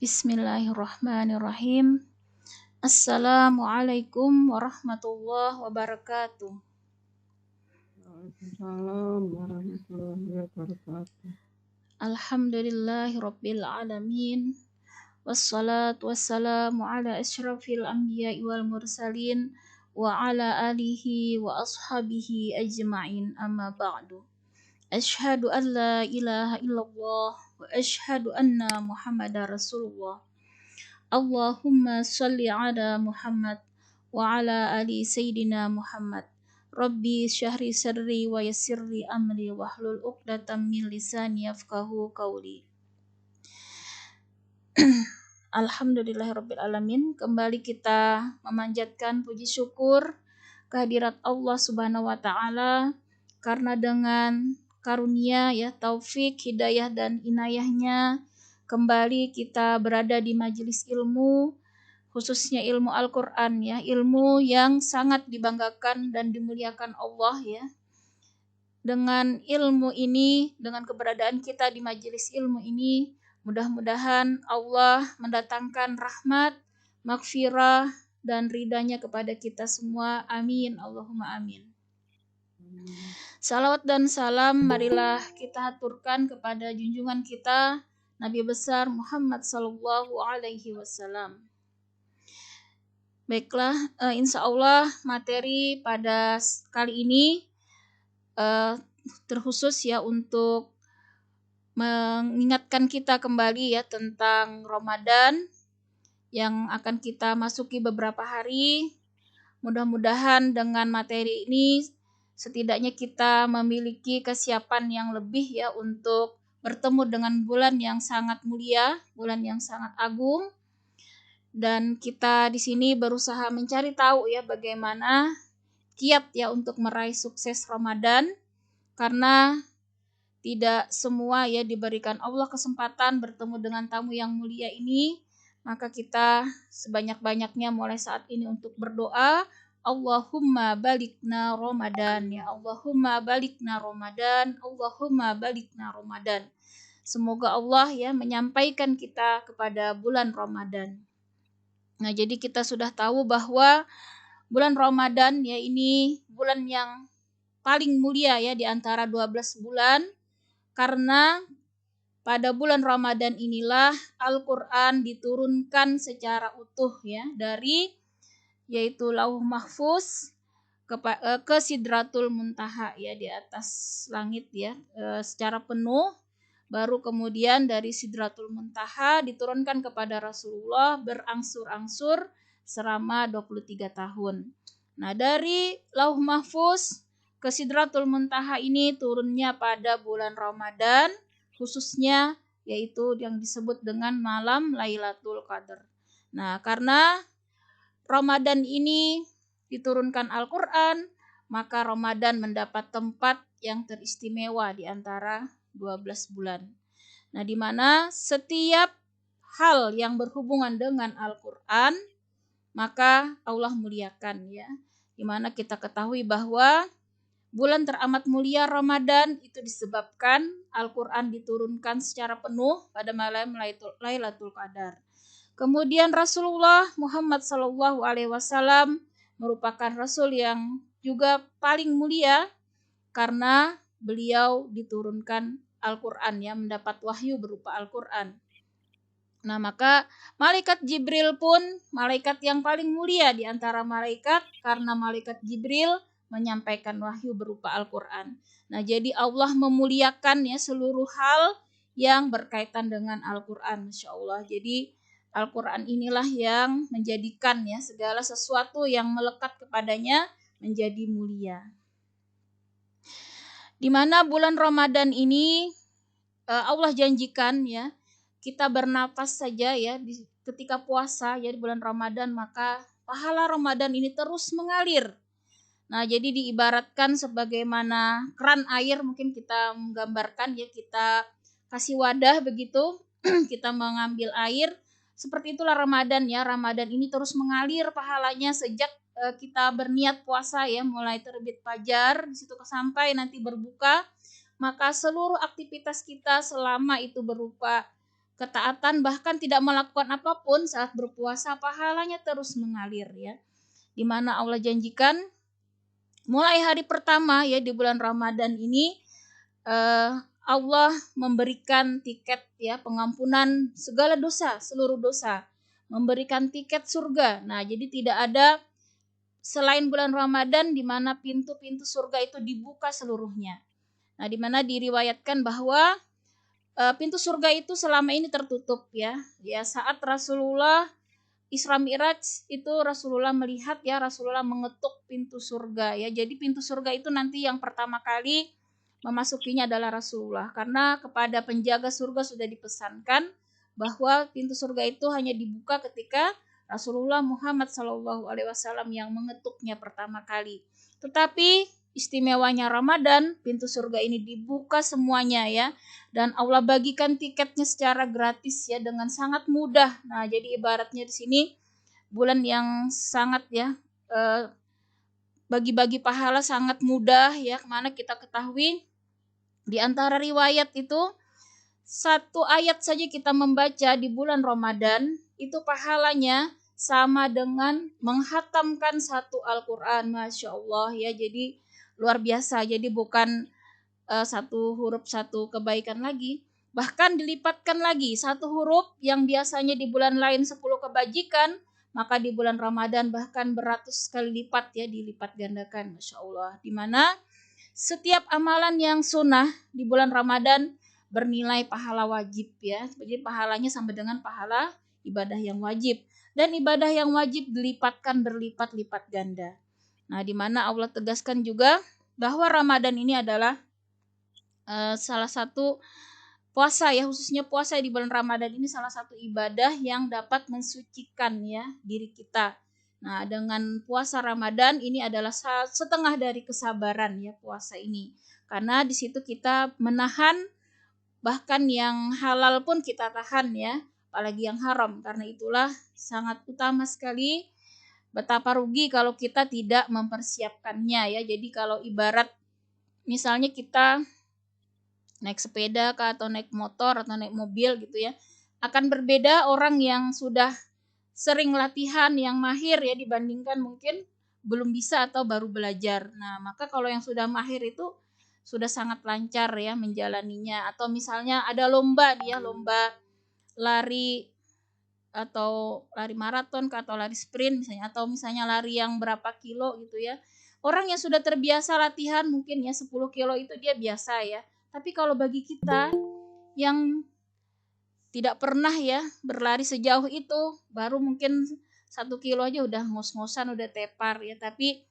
Bismillahirrahmanirrahim. Assalamualaikum warahmatullahi wabarakatuh. Waalaikumsalam warahmatullahi wabarakatuh. Alhamdulillahirabbil alamin. Wassalatu wassalamu ala asyrafil anbiya'i wal mursalin wa ala alihi wa ashabihi ajma'in, amma ba'du. Asyhadu an la ilaha illallah wa asyhadu anna Muhammadar Rasulullah. Allahumma sholli ala Muhammad wa ala ali Sayyidina Muhammad. Rabbi syahri sadri wa yassirli amri wahlul 'uqdatam min lisani yafqahu qawli. Alhamdulillahirabbil alamin. Kembali kita memanjatkan puji syukur kehadirat Allah Subhanahu wa taala karena dengan karunia ya, taufik, hidayah dan inayahnya kembali kita berada di majelis ilmu, khususnya ilmu Al-Qur'an ya, ilmu yang sangat dibanggakan dan dimuliakan Allah ya. Dengan ilmu ini, dengan keberadaan kita di majelis ilmu ini, mudah-mudahan Allah mendatangkan rahmat, maghfirah dan ridhanya kepada kita semua. Amin, Allahumma amin. Salawat dan salam marilah kita haturkan kepada junjungan kita Nabi besar Muhammad sallallahu alaihi wasallam. Baiklah, insya Allah materi pada kali ini terkhusus ya untuk mengingatkan kita kembali ya tentang Ramadan yang akan kita masuki beberapa hari. Mudah-mudahan dengan materi ini setidaknya kita memiliki kesiapan yang lebih ya untuk bertemu dengan bulan yang sangat mulia, bulan yang sangat agung. Dan kita di sini berusaha mencari tahu ya bagaimana kiat ya untuk meraih sukses Ramadan, karena tidak semua ya diberikan Allah kesempatan bertemu dengan tamu yang mulia ini. Maka kita sebanyak-banyaknya mulai saat ini untuk berdoa, Allahumma balikna Ramadan ya, Allahumma balikna Ramadan, Allahumma balikna Ramadan. Semoga Allah ya menyampaikan kita kepada bulan Ramadan. Nah, jadi kita sudah tahu bahwa bulan Ramadan ya ini bulan yang paling mulia ya di antara 12 bulan, karena pada bulan Ramadan inilah Al-Qur'an diturunkan secara utuh ya, dari yaitu Lauh Mahfuz ke Sidratul Muntaha ya, di atas langit ya, secara penuh. Baru kemudian dari Sidratul Muntaha diturunkan kepada Rasulullah berangsur-angsur selama 23 tahun. Nah, dari Lauh Mahfuz ke Sidratul Muntaha ini turunnya pada bulan Ramadan, khususnya yaitu yang disebut dengan malam Lailatul Qadar. Nah, karena Ramadan ini diturunkan Al-Qur'an, maka Ramadan mendapat tempat yang teristimewa di antara 12 bulan. Nah, di mana setiap hal yang berhubungan dengan Al-Qur'an maka Allah muliakan ya. Di mana kita ketahui bahwa bulan teramat mulia Ramadan itu disebabkan Al-Qur'an diturunkan secara penuh pada malam Lailatul Qadar. Kemudian Rasulullah Muhammad sallallahu alaihi wasallam merupakan rasul yang juga paling mulia karena beliau diturunkan Al-Qur'an ya, mendapat wahyu berupa Al-Qur'an. Nah, maka malaikat Jibril pun malaikat yang paling mulia di antara malaikat, karena malaikat Jibril menyampaikan wahyu berupa Al-Qur'an. Nah, jadi Allah memuliakan ya seluruh hal yang berkaitan dengan Al-Qur'an, Masya Allah. Jadi Al-Qur'an inilah yang menjadikan ya segala sesuatu yang melekat kepadanya menjadi mulia. Di mana bulan Ramadan ini Allah janjikan ya, kita bernafas saja ya ketika puasa ya di bulan Ramadan, maka pahala Ramadan ini terus mengalir. Nah, jadi diibaratkan sebagaimana keran air, mungkin kita menggambarkan ya, kita kasih wadah begitu, kita mengambil air, seperti itulah Ramadan ya. Ramadan ini terus mengalir pahalanya sejak kita berniat puasa ya, mulai terbit fajar di situ sampai nanti berbuka, maka seluruh aktivitas kita selama itu berupa ketaatan, bahkan tidak melakukan apapun saat berpuasa, pahalanya terus mengalir ya. Di mana Allah janjikan mulai hari pertama ya di bulan Ramadan ini, Allah memberikan tiket ya pengampunan segala dosa, seluruh dosa, memberikan tiket surga. Nah, jadi tidak ada selain bulan Ramadan di mana pintu-pintu surga itu dibuka seluruhnya. Nah, di mana diriwayatkan bahwa pintu surga itu selama ini tertutup ya. Ya, saat Rasulullah Isra Mi'raj itu Rasulullah melihat ya, Rasulullah mengetuk pintu surga ya. Jadi pintu surga itu nanti yang pertama kali memasukinya adalah Rasulullah, karena kepada penjaga surga sudah dipesankan bahwa pintu surga itu hanya dibuka ketika Rasulullah Muhammad SAW yang mengetuknya pertama kali. Tetapi istimewanya Ramadan, pintu surga ini dibuka semuanya ya, dan Allah bagikan tiketnya secara gratis ya, dengan sangat mudah. Nah, jadi ibaratnya di sini bulan yang sangat ya, bagi-bagi pahala sangat mudah ya, mana kita ketahui di antara riwayat itu satu ayat saja kita membaca di bulan Ramadan itu pahalanya sama dengan menghatamkan satu Al-Quran. Masya Allah ya, jadi luar biasa. Jadi bukan satu huruf satu kebaikan lagi, bahkan dilipatkan lagi satu huruf yang biasanya di bulan lain 10 kebajikan, maka di bulan Ramadan bahkan beratus kali lipat ya, dilipat gandakan. Masya Allah, dimana setiap amalan yang sunnah di bulan Ramadan bernilai pahala wajib ya. Jadi pahalanya sama dengan pahala ibadah yang wajib, dan ibadah yang wajib dilipatkan berlipat-lipat ganda. Nah, di mana Allah tegaskan juga bahwa Ramadan ini adalah salah satu puasa ya, khususnya puasa di bulan Ramadan ini salah satu ibadah yang dapat mensucikan ya diri kita. Nah, dengan puasa Ramadan ini adalah setengah dari kesabaran ya puasa ini. Karena di situ kita menahan, bahkan yang halal pun kita tahan ya, apalagi yang haram. Karena itulah sangat utama sekali, betapa rugi kalau kita tidak mempersiapkannya ya. Jadi kalau ibarat misalnya kita naik sepeda atau naik motor atau naik mobil gitu ya, akan berbeda orang yang sudah sering latihan, yang mahir ya, dibandingkan mungkin belum bisa atau baru belajar. Nah, maka kalau yang sudah mahir itu sudah sangat lancar ya menjalaninya. Atau misalnya ada lomba dia, lomba lari atau lari maraton atau lari sprint misalnya, atau misalnya lari yang berapa kilo gitu ya. Orang yang sudah terbiasa latihan mungkin ya 10 kilo itu dia biasa ya. Tapi kalau bagi kita yang tidak pernah ya berlari sejauh itu, baru mungkin 1 kilo aja udah ngos-ngosan, udah tepar ya. Tapi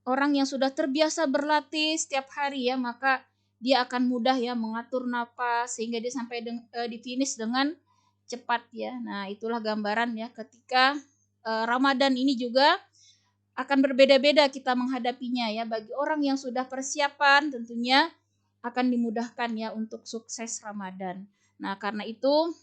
orang yang sudah terbiasa berlatih setiap hari ya, maka dia akan mudah ya mengatur napas sehingga dia sampai di finish dengan cepat ya. Nah, itulah gambaran ya ketika Ramadan ini juga akan berbeda-beda kita menghadapinya ya. Bagi orang yang sudah persiapan tentunya akan dimudahkan ya untuk sukses Ramadan. Nah, karena itu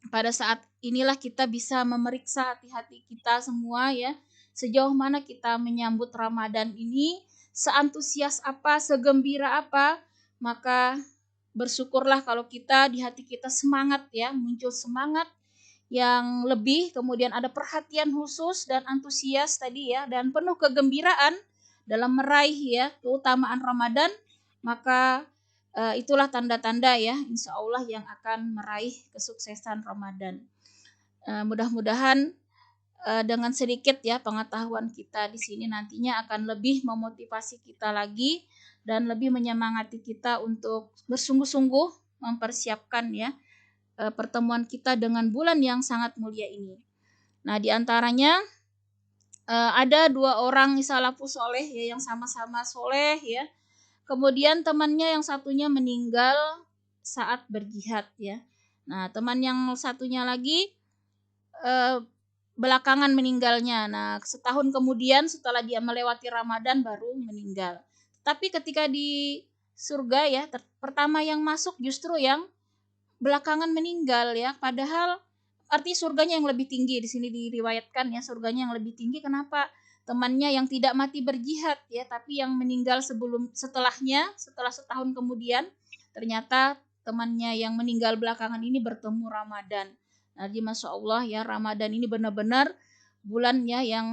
pada saat inilah kita bisa memeriksa hati-hati kita semua ya, sejauh mana kita menyambut Ramadan ini, seantusias apa, segembira apa. Maka bersyukurlah kalau kita di hati kita semangat ya, muncul semangat yang lebih, kemudian ada perhatian khusus dan antusias tadi ya, dan penuh kegembiraan dalam meraih ya keutamaan Ramadan. Maka itulah tanda-tanda ya insya Allah yang akan meraih kesuksesan Ramadan. Mudah-mudahan dengan sedikit ya pengetahuan kita di sini nantinya akan lebih memotivasi kita lagi dan lebih menyemangati kita untuk bersungguh-sungguh mempersiapkan ya pertemuan kita dengan bulan yang sangat mulia ini. Nah, diantaranya ada 2 orang salafus soleh ya, yang sama-sama soleh ya. Kemudian temannya yang satunya meninggal saat berjihad ya. Nah, teman yang satunya lagi belakangan meninggalnya. Nah, setahun kemudian setelah dia melewati Ramadan baru meninggal. Tapi ketika di surga ya, pertama yang masuk justru yang belakangan meninggal ya. Padahal arti surganya yang lebih tinggi, di sini diriwayatkan ya, surganya yang lebih tinggi. Kenapa? Temannya yang tidak mati berjihad ya, tapi yang meninggal setelahnya, setelah setahun kemudian, ternyata temannya yang meninggal belakangan ini bertemu Ramadan. Nah, jadi Masya Allah ya, Ramadan ini benar-benar bulannya yang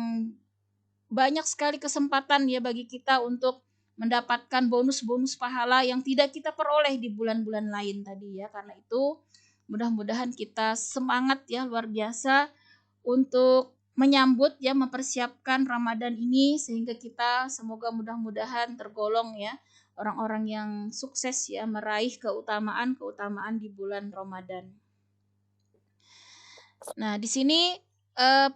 banyak sekali kesempatan ya bagi kita untuk mendapatkan bonus-bonus pahala yang tidak kita peroleh di bulan-bulan lain tadi ya. Karena itu mudah-mudahan kita semangat ya luar biasa untuk menyambut ya, mempersiapkan Ramadan ini, sehingga kita semoga mudah-mudahan tergolong ya orang-orang yang sukses ya meraih keutamaan di bulan Ramadan. Nah, di sini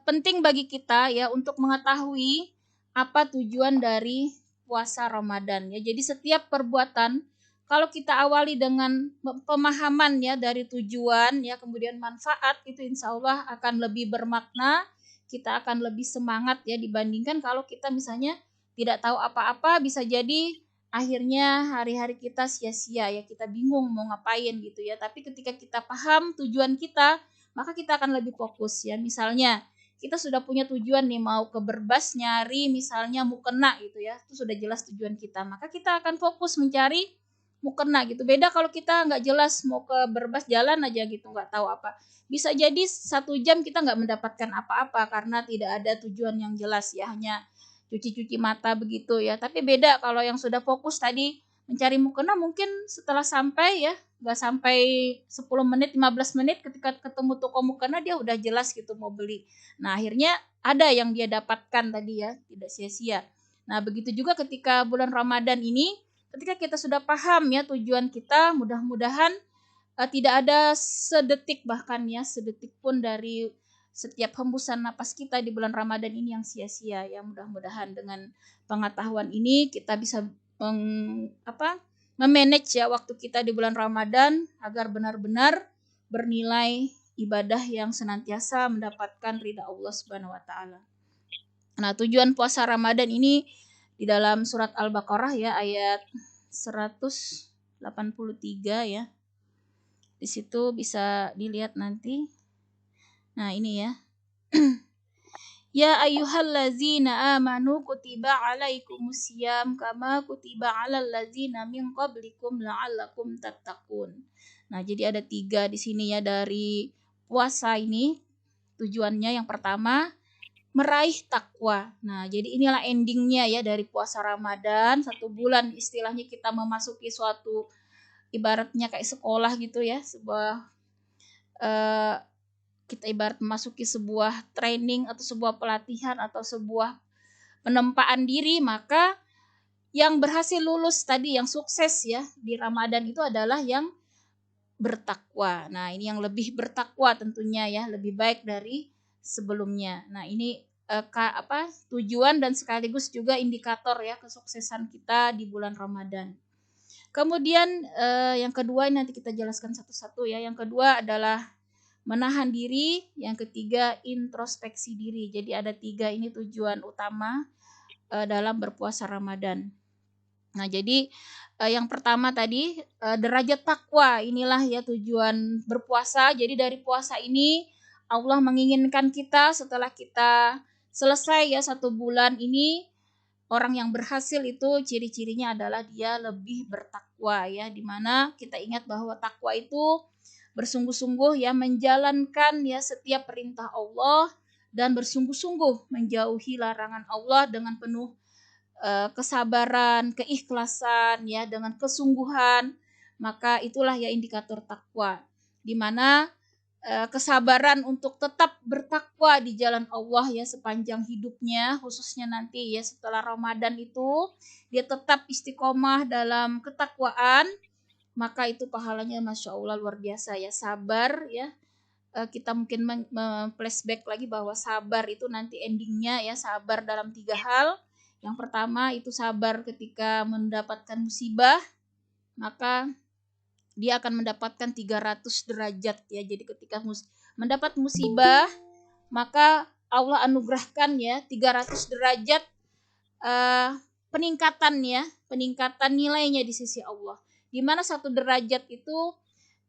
penting bagi kita ya untuk mengetahui apa tujuan dari puasa Ramadan ya. Jadi setiap perbuatan kalau kita awali dengan pemahaman ya dari tujuan ya, kemudian manfaat, itu insya Allah akan lebih bermakna, kita akan lebih semangat ya dibandingkan kalau kita misalnya tidak tahu apa-apa, bisa jadi akhirnya hari-hari kita sia-sia ya, kita bingung mau ngapain gitu ya. Tapi ketika kita paham tujuan kita, maka kita akan lebih fokus ya. Misalnya kita sudah punya tujuan nih, mau ke Berbas nyari misalnya mukena gitu ya, itu sudah jelas tujuan kita, maka kita akan fokus mencari mukena gitu. Beda kalau kita nggak jelas, mau ke Berbas jalan aja gitu, nggak tahu apa, bisa jadi 1 jam kita nggak mendapatkan apa-apa karena tidak ada tujuan yang jelas ya, hanya cuci-cuci mata begitu ya. Tapi beda kalau yang sudah fokus tadi mencari mukena, mungkin setelah sampai ya, nggak sampai 10 menit 15 menit ketika ketemu toko mukena dia udah jelas gitu mau beli. Nah, akhirnya ada yang dia dapatkan tadi ya, tidak sia-sia. Nah, begitu juga ketika bulan Ramadan ini, ketika kita sudah paham ya tujuan kita, mudah-mudahan tidak ada sedetik, bahkan ya sedetik pun dari setiap hembusan napas kita di bulan Ramadan ini yang sia-sia ya. Mudah-mudahan dengan pengetahuan ini kita bisa memanage ya waktu kita di bulan Ramadan agar benar-benar bernilai ibadah yang senantiasa mendapatkan ridha Allah Subhanahu wa taala. Nah, tujuan puasa Ramadan ini di dalam surat Al-Baqarah ya, ayat 183 ya. Di situ bisa dilihat nanti. Nah, ini ya. Ya ayyuhallazina amanu kutiba alaikumusiyam kama kutiba alal ladzina min qablikum la'allakum tattaqun. Nah, jadi ada 3 di sini ya dari puasa ini. Tujuannya yang pertama meraih takwa. Nah, jadi inilah endingnya ya dari puasa Ramadan, 1 bulan istilahnya kita memasuki suatu ibaratnya kayak sekolah gitu ya, sebuah kita ibarat memasuki sebuah training atau sebuah pelatihan atau sebuah penempaan diri, maka yang berhasil lulus tadi, yang sukses ya di Ramadan itu adalah yang bertakwa. Nah, ini yang lebih bertakwa tentunya ya, lebih baik dari sebelumnya. Nah, ini tujuan dan sekaligus juga indikator ya kesuksesan kita di bulan Ramadan. Kemudian yang kedua ini nanti kita jelaskan satu-satu ya. Yang kedua adalah menahan diri, yang ketiga introspeksi diri. Jadi ada 3 ini tujuan utama dalam berpuasa Ramadan. Nah, jadi yang pertama tadi derajat takwa, inilah ya tujuan berpuasa. Jadi dari puasa ini Allah menginginkan kita setelah kita selesai ya 1 bulan ini, orang yang berhasil itu ciri-cirinya adalah dia lebih bertakwa ya, dimana kita ingat bahwa takwa itu bersungguh-sungguh ya menjalankan ya setiap perintah Allah dan bersungguh-sungguh menjauhi larangan Allah dengan penuh kesabaran, keikhlasan ya, dengan kesungguhan. Maka itulah ya indikator takwa, di mana kesabaran untuk tetap bertakwa di jalan Allah ya sepanjang hidupnya, khususnya nanti ya setelah Ramadan itu dia tetap istiqomah dalam ketakwaan, maka itu pahalanya Masya Allah luar biasa ya. Sabar ya, kita mungkin flashback lagi bahwa sabar itu nanti endingnya ya, sabar dalam 3 hal. Yang pertama itu sabar ketika mendapatkan musibah, maka dia akan mendapatkan 300 derajat ya. Jadi ketika mendapat musibah, maka Allah anugerahkan ya 300 derajat peningkatan ya, peningkatan nilainya di sisi Allah. Di mana 1 derajat itu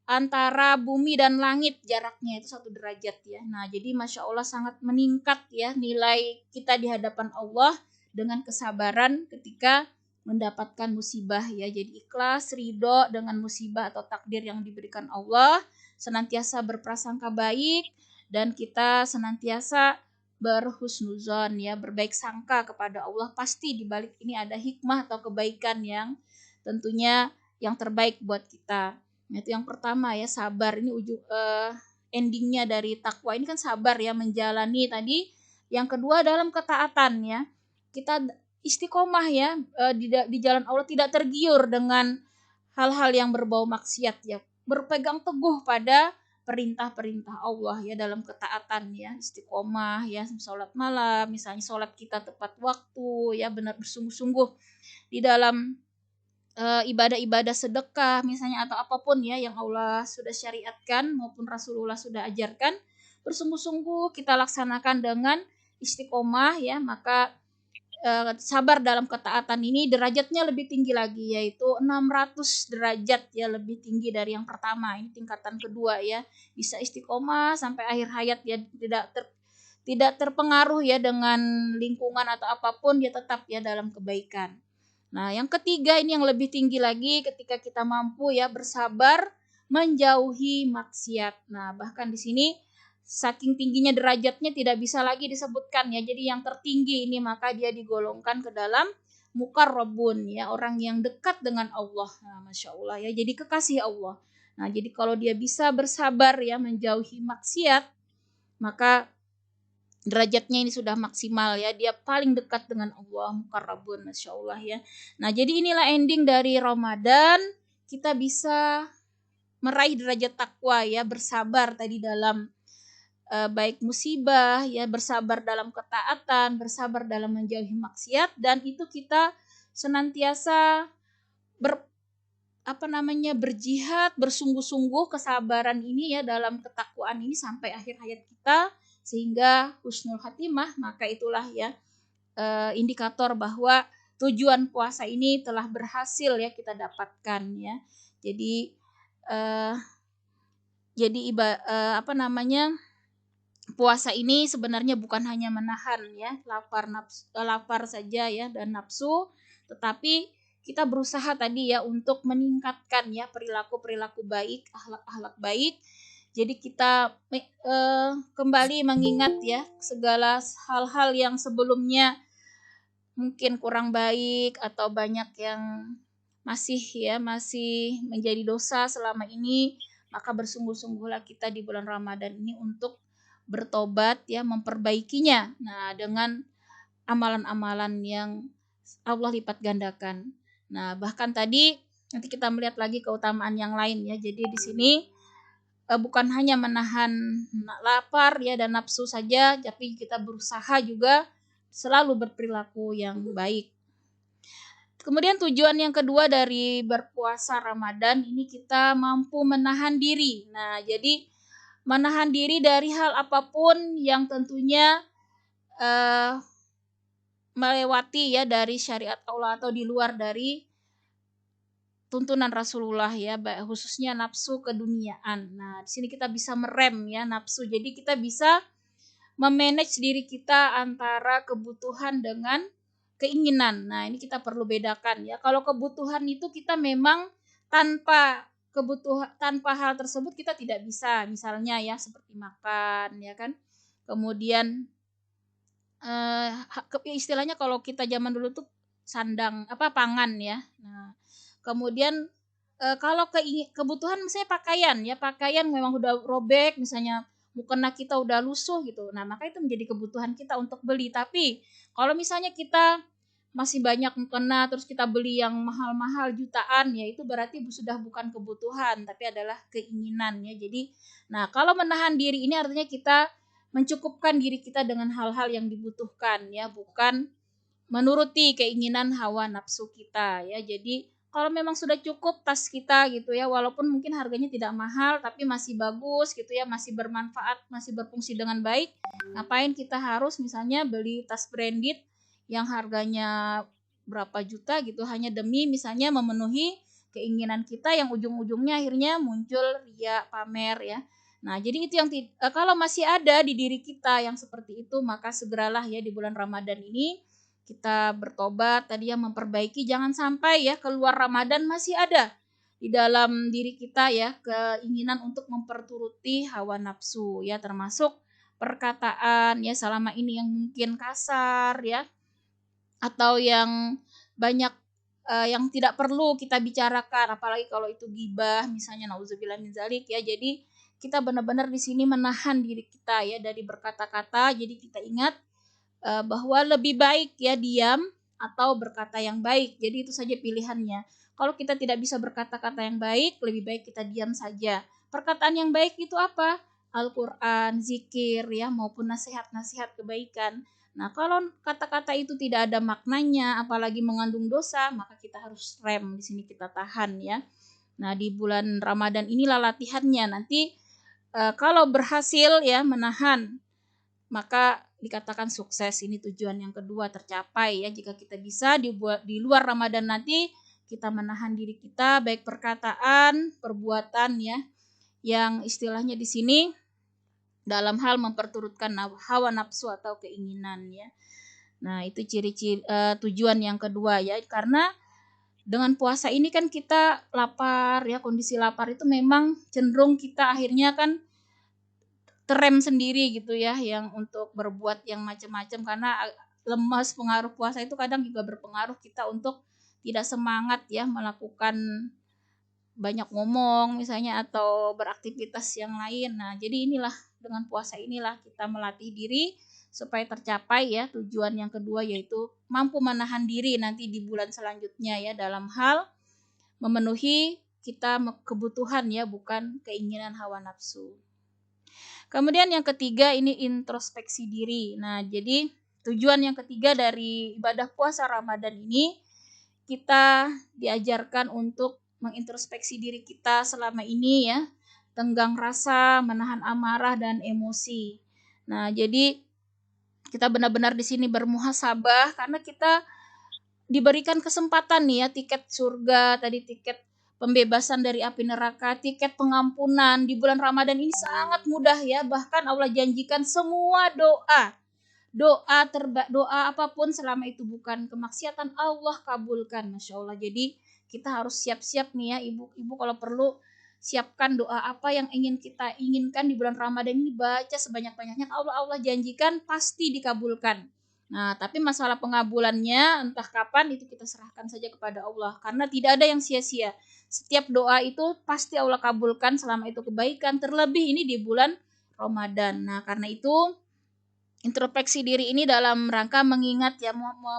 antara bumi dan langit jaraknya, itu 1 derajat ya. Nah, jadi Masya Allah sangat meningkat ya nilai kita di hadapan Allah dengan kesabaran ketika mendapatkan musibah ya. Jadi ikhlas, ridho dengan musibah atau takdir yang diberikan Allah, senantiasa berprasangka baik, dan kita senantiasa berhusnuzon ya, berbaik sangka kepada Allah. Pasti di balik ini ada hikmah atau kebaikan yang tentunya yang terbaik buat kita. Nah, itu yang pertama ya, sabar. Ini endingnya dari takwa ini kan sabar ya, menjalani tadi. Yang kedua dalam ketaatan ya, kita istiqomah ya, di jalan Allah, tidak tergiur dengan hal-hal yang berbau maksiat ya, berpegang teguh pada perintah-perintah Allah ya, dalam ketaatan ya, istiqomah ya, sholat malam misalnya, sholat kita tepat waktu ya, benar bersungguh-sungguh di dalam ibadah-ibadah sedekah misalnya, atau apapun ya yang Allah sudah syariatkan maupun Rasulullah sudah ajarkan, bersungguh-sungguh kita laksanakan dengan istiqomah ya, maka sabar dalam ketaatan ini derajatnya lebih tinggi lagi, yaitu 600 derajat ya, lebih tinggi dari yang pertama. Ini tingkatan kedua ya, bisa istiqomah sampai akhir hayat ya, tidak terpengaruh ya dengan lingkungan atau apapun, dia tetap ya dalam kebaikan. Nah, yang ketiga ini yang lebih tinggi lagi, ketika kita mampu ya bersabar menjauhi maksiat. Nah, bahkan di sini saking tingginya derajatnya tidak bisa lagi disebutkan ya. Jadi yang tertinggi ini maka dia digolongkan ke dalam muqarrabun ya, orang yang dekat dengan Allah. Nah, Masya Allah ya, jadi kekasih Allah. Nah, jadi kalau dia bisa bersabar ya menjauhi maksiat, maka derajatnya ini sudah maksimal ya, dia paling dekat dengan Allah, muqarrabun, Masya Allah ya. Nah, jadi inilah ending dari Ramadan, kita bisa meraih derajat takwa ya, bersabar tadi dalam baik musibah ya, bersabar dalam ketaatan, bersabar dalam menjauhi maksiat, dan itu kita senantiasa berjihad, bersungguh-sungguh, kesabaran ini ya, dalam ketakwaan ini sampai akhir hayat kita, sehingga husnul khatimah. Maka itulah ya indikator bahwa tujuan puasa ini telah berhasil ya kita dapatkan ya. Jadi puasa ini sebenarnya bukan hanya menahan ya lapar saja ya dan nafsu, tetapi kita berusaha tadi ya untuk meningkatkan ya perilaku-perilaku baik, akhlak-akhlak baik. Jadi kita kembali mengingat ya segala hal-hal yang sebelumnya mungkin kurang baik atau banyak yang masih menjadi dosa selama ini, maka bersungguh-sungguhlah kita di bulan Ramadan ini untuk bertobat ya, memperbaikinya. Nah, dengan amalan-amalan yang Allah lipat gandakan. Nah, bahkan tadi nanti kita melihat lagi keutamaan yang lain ya. Jadi di sini bukan hanya menahan lapar ya dan nafsu saja, tapi kita berusaha juga selalu berperilaku yang baik. Kemudian tujuan yang kedua dari berpuasa Ramadan ini, kita mampu menahan diri. Nah, jadi menahan diri dari hal apapun yang tentunya melewati ya dari syariat Allah atau di luar dari tuntunan Rasulullah ya, khususnya nafsu keduniaan. Nah, di sini kita bisa merem ya nafsu. Jadi kita bisa memanage diri kita antara kebutuhan dengan keinginan. Nah, ini kita perlu bedakan ya. Kalau kebutuhan itu kita memang tanpa hal tersebut kita tidak bisa, misalnya ya seperti makan ya kan. Kemudian istilahnya kalau kita zaman dulu tuh pangan ya. Nah, kemudian kalau kebutuhan misalnya pakaian memang udah robek misalnya, mukena kita udah lusuh gitu. Nah, maka itu menjadi kebutuhan kita untuk beli. Tapi kalau misalnya kita masih banyak mukena terus kita beli yang mahal-mahal jutaan, ya itu berarti sudah bukan kebutuhan tapi adalah keinginan ya. Jadi, nah kalau menahan diri ini artinya kita mencukupkan diri kita dengan hal-hal yang dibutuhkan ya, bukan menuruti keinginan hawa nafsu kita ya. Jadi kalau memang sudah cukup tas kita gitu ya, walaupun mungkin harganya tidak mahal tapi masih bagus gitu ya, masih bermanfaat, masih berfungsi dengan baik, ngapain kita harus misalnya beli tas branded yang harganya berapa juta gitu hanya demi misalnya memenuhi keinginan kita yang ujung-ujungnya akhirnya muncul riya, pamer ya. Nah, jadi itu yang kalau masih ada di diri kita yang seperti itu, maka segeralah ya di bulan Ramadan ini kita bertobat tadi ya, memperbaiki, jangan sampai ya keluar Ramadan masih ada di dalam diri kita ya keinginan untuk memperturuti hawa nafsu ya, termasuk perkataan ya selama ini yang mungkin kasar ya, atau yang banyak yang tidak perlu kita bicarakan, apalagi kalau itu ghibah misalnya, nauzubillah min zalik ya. Jadi kita benar-benar di sini menahan diri kita ya dari berkata-kata. Jadi kita ingat bahwa lebih baik ya diam atau berkata yang baik. Jadi itu saja pilihannya. Kalau kita tidak bisa berkata-kata yang baik, lebih baik kita diam saja. Perkataan yang baik itu apa? Al-Quran, zikir ya, maupun nasihat-nasihat kebaikan. Nah, kalau kata-kata itu tidak ada maknanya, apalagi mengandung dosa, maka kita harus rem, di sini kita tahan ya. Nah, di bulan Ramadan inilah latihannya. Nanti kalau berhasil ya menahan, maka dikatakan sukses. Ini tujuan yang kedua tercapai ya. Jika kita bisa di luar Ramadan nanti kita menahan diri kita, baik perkataan, perbuatan ya, yang istilahnya di sini dalam hal memperturutkan hawa nafsu atau keinginan ya. Nah, itu ciri-ciri tujuan yang kedua ya. Karena dengan puasa ini kan kita lapar ya, kondisi lapar itu memang cenderung kita akhirnya kan terem sendiri gitu ya, yang untuk berbuat yang macam-macam, karena lemas, pengaruh puasa itu kadang juga berpengaruh kita untuk tidak semangat ya melakukan banyak ngomong misalnya atau beraktivitas yang lain. Nah, jadi inilah dengan puasa inilah kita melatih diri supaya tercapai ya tujuan yang kedua, yaitu mampu menahan diri nanti di bulan selanjutnya ya dalam hal memenuhi kita kebutuhan ya, bukan keinginan hawa nafsu. Kemudian yang ketiga ini introspeksi diri. Nah, jadi tujuan yang ketiga dari ibadah puasa Ramadan ini, kita diajarkan untuk mengintrospeksi diri kita selama ini ya, tenggang rasa, menahan amarah dan emosi. Nah, jadi kita benar-benar di sini bermuhasabah karena kita diberikan kesempatan nih ya, tiket surga, tadi tiket pembebasan dari api neraka, tiket pengampunan di bulan Ramadan ini sangat mudah ya. Bahkan Allah janjikan semua doa apapun selama itu bukan kemaksiatan, Allah kabulkan. Masya Allah. Jadi kita harus siap-siap nih ya ibu-ibu, kalau perlu siapkan doa apa yang ingin kita inginkan di bulan Ramadan ini, baca sebanyak-banyaknya. Allah janjikan pasti dikabulkan. Nah, tapi masalah pengabulannya entah kapan itu kita serahkan saja kepada Allah, karena tidak ada yang sia-sia. Setiap doa itu pasti Allah kabulkan selama itu kebaikan, terlebih ini di bulan Ramadan. Nah, karena itu introspeksi diri ini dalam rangka mengingat ya,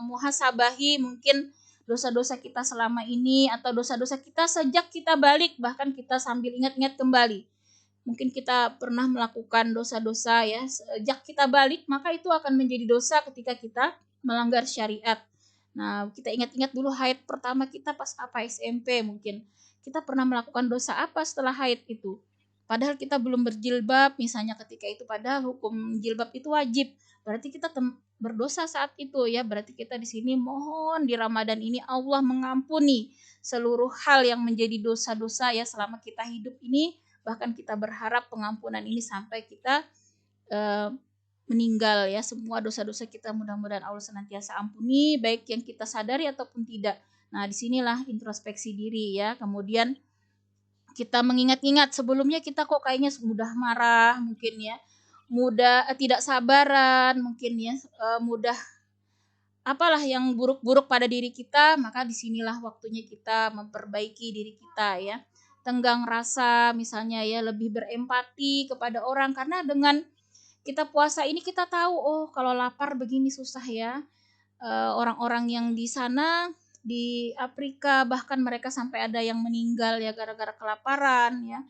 muhasabahi mungkin dosa-dosa kita selama ini atau dosa-dosa kita sejak kita balik, bahkan kita sambil ingat-ingat kembali. Mungkin kita pernah melakukan dosa-dosa ya sejak kita balik, maka itu akan menjadi dosa ketika kita melanggar syariat. Nah, kita ingat-ingat dulu haid pertama kita pas apa, SMP mungkin. Kita pernah melakukan dosa apa setelah haid itu? Padahal kita belum berjilbab misalnya ketika itu, padahal hukum jilbab itu wajib. Berarti kita berdosa saat itu ya. Berarti kita di sini mohon di Ramadan ini Allah mengampuni seluruh hal yang menjadi dosa-dosa ya selama kita hidup ini. Bahkan kita berharap pengampunan ini sampai kita meninggal ya. Semua dosa-dosa kita mudah-mudahan Allah senantiasa ampuni, baik yang kita sadari ataupun tidak. Nah, disinilah introspeksi diri ya. Kemudian kita mengingat-ingat sebelumnya kita kok kayaknya mudah marah mungkin ya, mudah tidak sabaran mungkin ya, mudah apalah yang buruk-buruk pada diri kita, maka disinilah waktunya kita memperbaiki diri kita ya. Tenggang rasa misalnya ya, lebih berempati kepada orang, karena dengan kita puasa ini kita tahu, oh kalau lapar begini susah ya. Orang-orang yang di sana di Afrika bahkan mereka sampai ada yang meninggal ya gara-gara kelaparan ya.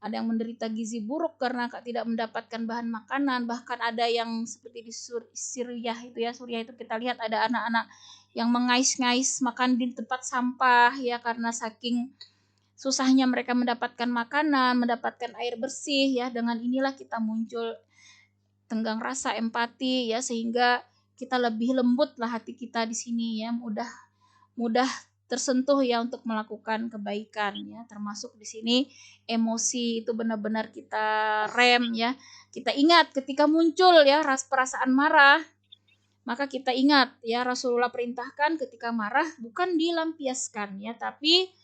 Ada yang menderita gizi buruk karena tidak mendapatkan bahan makanan. Bahkan ada yang seperti di Suriah itu ya, Suriah itu kita lihat ada anak-anak yang mengais-ngais makan di tempat sampah ya, karena saking susahnya mereka mendapatkan makanan, mendapatkan air bersih ya. Dengan inilah kita muncul tenggang rasa, empati ya, sehingga kita lebih lembut lah hati kita di sini ya, mudah tersentuh ya untuk melakukan kebaikan ya. Termasuk di sini emosi itu benar-benar kita rem ya. Kita ingat ketika muncul ya perasaan marah, maka kita ingat ya, Rasulullah perintahkan ketika marah bukan dilampiaskan ya, tapi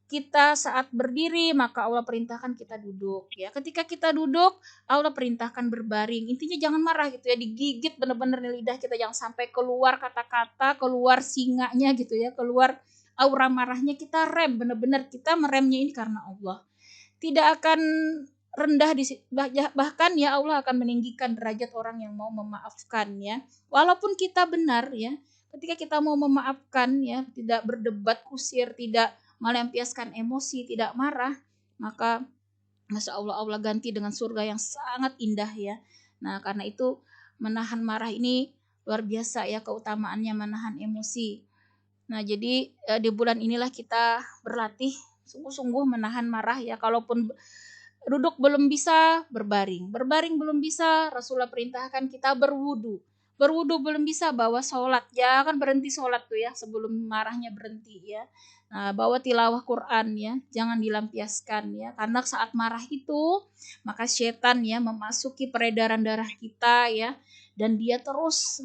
kita saat berdiri maka Allah perintahkan kita duduk ya. Ketika kita duduk Allah perintahkan berbaring. Intinya jangan marah gitu ya, digigit benar-benar lidah kita, jangan sampai keluar kata-kata, keluar singanya gitu ya, keluar aura marahnya. Kita rem, benar-benar kita meremnya ini karena Allah. Tidak akan rendah bahkan ya Allah akan meninggikan derajat orang yang mau memaafkan ya. Walaupun kita benar ya, ketika kita mau memaafkan ya, tidak berdebat kusir, tidak melampiaskan emosi, tidak marah, maka Masya Allah Allah ganti dengan surga yang sangat indah ya. Nah karena itu menahan marah ini luar biasa ya keutamaannya, menahan emosi. Nah jadi di bulan inilah kita berlatih sungguh-sungguh menahan marah ya. Kalaupun duduk belum bisa, berbaring. Berbaring belum bisa, Rasulullah perintahkan kita berwudu. Berwudu belum bisa, bawa sholat. Jangan berhenti sholat tuh ya, sebelum marahnya berhenti ya. Nah, bawa tilawah Quran ya, jangan dilampiaskan ya. Karena saat marah itu, maka setan ya memasuki peredaran darah kita ya. Dan dia terus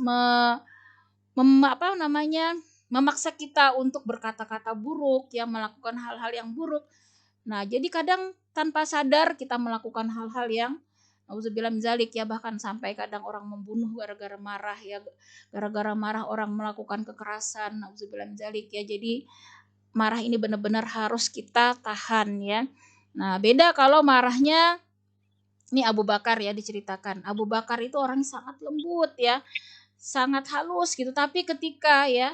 memaksa kita untuk berkata-kata buruk ya, melakukan hal-hal yang buruk. Nah, jadi kadang tanpa sadar kita melakukan hal-hal yang nauzubillah min zalik ya, bahkan sampai kadang orang membunuh gara-gara marah ya, gara-gara marah orang melakukan kekerasan, nauzubillah min zalik ya. Jadi marah ini benar-benar harus kita tahan ya. Nah, beda kalau marahnya ini Abu Bakar ya, diceritakan. Abu Bakar itu orang yang sangat lembut ya, sangat halus gitu, tapi ketika ya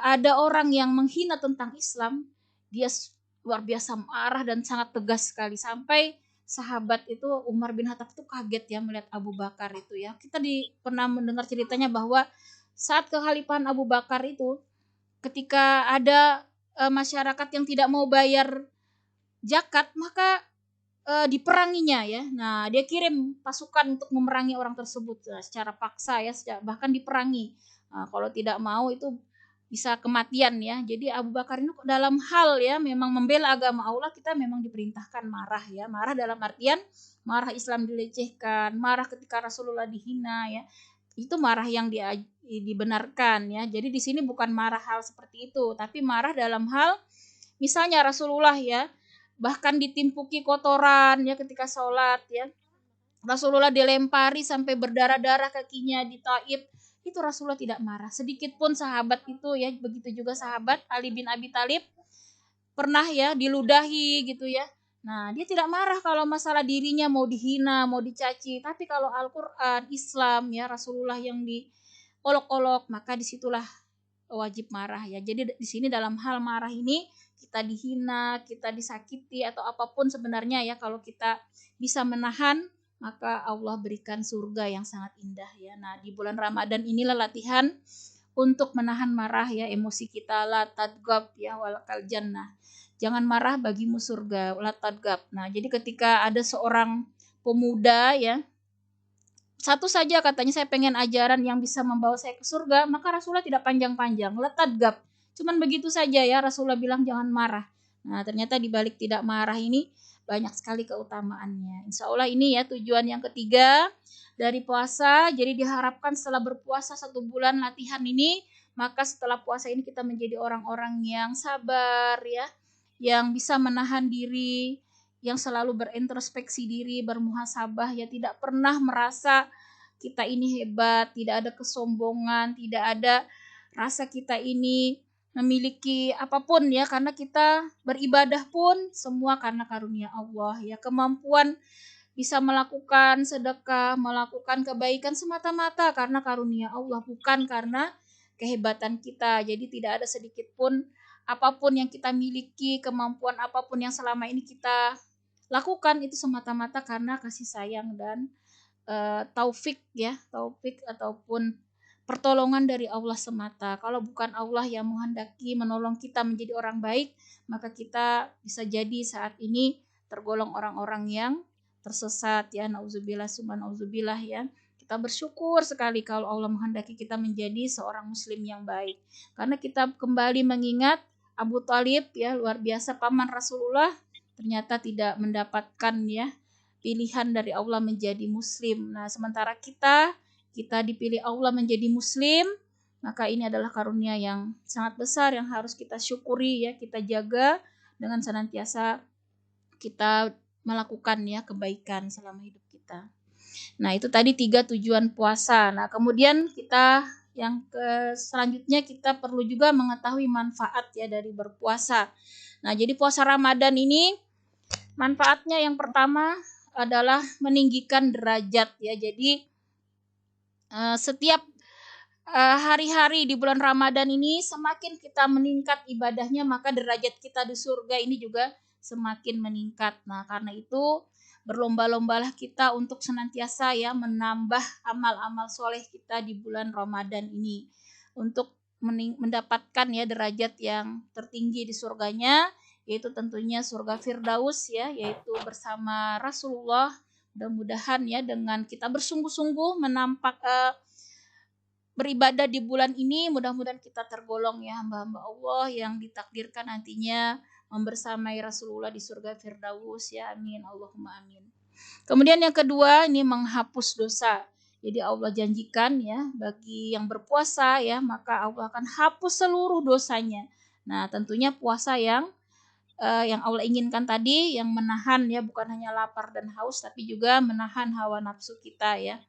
ada orang yang menghina tentang Islam, dia luar biasa marah dan sangat tegas sekali, sampai sahabat itu Umar bin Khattab itu kaget ya melihat Abu Bakar itu ya. Kita pernah mendengar ceritanya bahwa saat kekhalifahan Abu Bakar itu, ketika ada masyarakat yang tidak mau bayar zakat, maka diperanginya ya. Nah, dia kirim pasukan untuk memerangi orang tersebut secara paksa ya, bahkan diperangi. Nah, kalau tidak mau itu bisa kematian ya. Jadi Abu Bakar ini dalam hal ya memang membela agama Allah, kita memang diperintahkan marah ya. Marah dalam artian marah Islam dilecehkan, marah ketika Rasulullah dihina ya. Itu marah yang dibenarkan ya. Jadi di sini bukan marah hal seperti itu, tapi marah dalam hal misalnya Rasulullah ya bahkan ditimpuki kotoran ya ketika sholat ya. Rasulullah dilempari sampai berdarah-darah kakinya di Taif, itu Rasulullah tidak marah sedikit pun. Sahabat itu ya, begitu juga sahabat Ali bin Abi Thalib pernah ya diludahi gitu ya. Nah, dia tidak marah kalau masalah dirinya mau dihina, mau dicaci. Tapi kalau Al-Quran, Islam ya, Rasulullah yang diolok-olok, maka disitulah wajib marah ya. Jadi di sini dalam hal marah ini, kita dihina, kita disakiti atau apapun sebenarnya ya, kalau kita bisa menahan, maka Allah berikan surga yang sangat indah ya. Nah, di bulan Ramadan inilah latihan untuk menahan marah ya, emosi kita. La tadgab ya walakal jannah. Jangan marah, bagimu surga. La tadgab. Nah, jadi ketika ada seorang pemuda ya, satu saja katanya, saya pengen ajaran yang bisa membawa saya ke surga, maka Rasulullah tidak panjang-panjang, letat gap. Cuman begitu saja ya, Rasulullah bilang jangan marah. Nah, ternyata di balik tidak marah ini banyak sekali keutamaannya. Insya Allah ini ya tujuan yang ketiga dari puasa. Jadi diharapkan setelah berpuasa 1 bulan latihan ini, maka setelah puasa ini kita menjadi orang-orang yang sabar ya, yang bisa menahan diri, yang selalu berintrospeksi diri, bermuhasabah ya, tidak pernah merasa kita ini hebat, tidak ada kesombongan, tidak ada rasa kita ini memiliki apapun ya, karena kita beribadah pun semua karena karunia Allah ya. Kemampuan bisa melakukan sedekah, melakukan kebaikan semata-mata karena karunia Allah, bukan karena kehebatan kita. Jadi tidak ada sedikit pun apapun yang kita miliki, kemampuan apapun yang selama ini kita lakukan, itu semata-mata karena kasih sayang dan taufik ya, taufik ataupun pertolongan dari Allah semata. Kalau bukan Allah yang menghendaki menolong kita menjadi orang baik, maka kita bisa jadi saat ini tergolong orang-orang yang tersesat ya. Nauzubillah summa nauzubillah ya. Kita bersyukur sekali kalau Allah menghendaki kita menjadi seorang muslim yang baik. Karena kita kembali mengingat Abu Thalib ya, luar biasa paman Rasulullah, ternyata tidak mendapatkan ya pilihan dari Allah menjadi muslim. Nah, sementara kita kita dipilih Allah menjadi muslim, maka ini adalah karunia yang sangat besar yang harus kita syukuri ya, kita jaga dengan senantiasa kita melakukan ya kebaikan selama hidup kita. Nah, itu tadi 3 tujuan puasa. Nah, kemudian kita yang selanjutnya kita perlu juga mengetahui manfaat ya dari berpuasa. Nah, jadi puasa Ramadan ini manfaatnya yang pertama adalah meninggikan derajat ya. Jadi setiap hari-hari di bulan Ramadan ini semakin kita meningkat ibadahnya, maka derajat kita di surga ini juga semakin meningkat. Nah, karena itu berlomba-lombalah kita untuk senantiasa ya menambah amal-amal soleh kita di bulan Ramadan ini untuk mendapatkan ya derajat yang tertinggi di surganya, yaitu tentunya surga Firdaus ya, yaitu bersama Rasulullah. Mudah-mudahan ya dengan kita bersungguh-sungguh beribadah di bulan ini, mudah-mudahan kita tergolong ya hamba-hamba Allah yang ditakdirkan nantinya membersamai Rasulullah di surga Firdaus ya, amin Allahumma amin. Kemudian yang kedua ini menghapus dosa. Jadi Allah janjikan ya bagi yang berpuasa ya, maka Allah akan hapus seluruh dosanya. Nah, tentunya puasa yang Allah inginkan tadi, yang menahan ya, bukan hanya lapar dan haus tapi juga menahan hawa nafsu kita ya.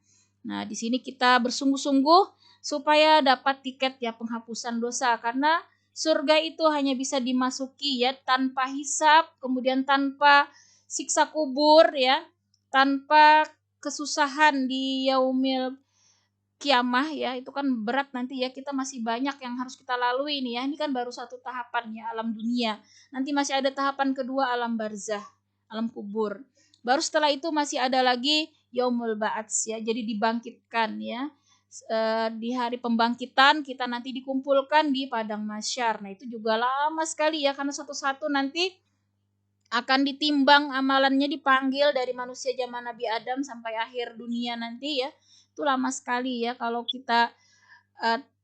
Nah, di sini kita bersungguh-sungguh supaya dapat tiket ya penghapusan dosa, karena surga itu hanya bisa dimasuki ya tanpa hisab, kemudian tanpa siksa kubur ya, tanpa kesusahan di yaumil kiamah ya, itu kan berat nanti ya, kita masih banyak yang harus kita lalui nih ya. Ini kan baru satu tahapan ya, alam dunia. Nanti masih ada tahapan kedua, alam barzah, alam kubur. Baru setelah itu masih ada lagi yaumul ba'ats ya, jadi dibangkitkan ya. Di hari pembangkitan kita nanti dikumpulkan di padang mahsyar. Nah, itu juga lama sekali ya, karena satu-satu nanti akan ditimbang amalannya, dipanggil dari manusia zaman Nabi Adam sampai akhir dunia nanti ya. Itu lama sekali ya, kalau kita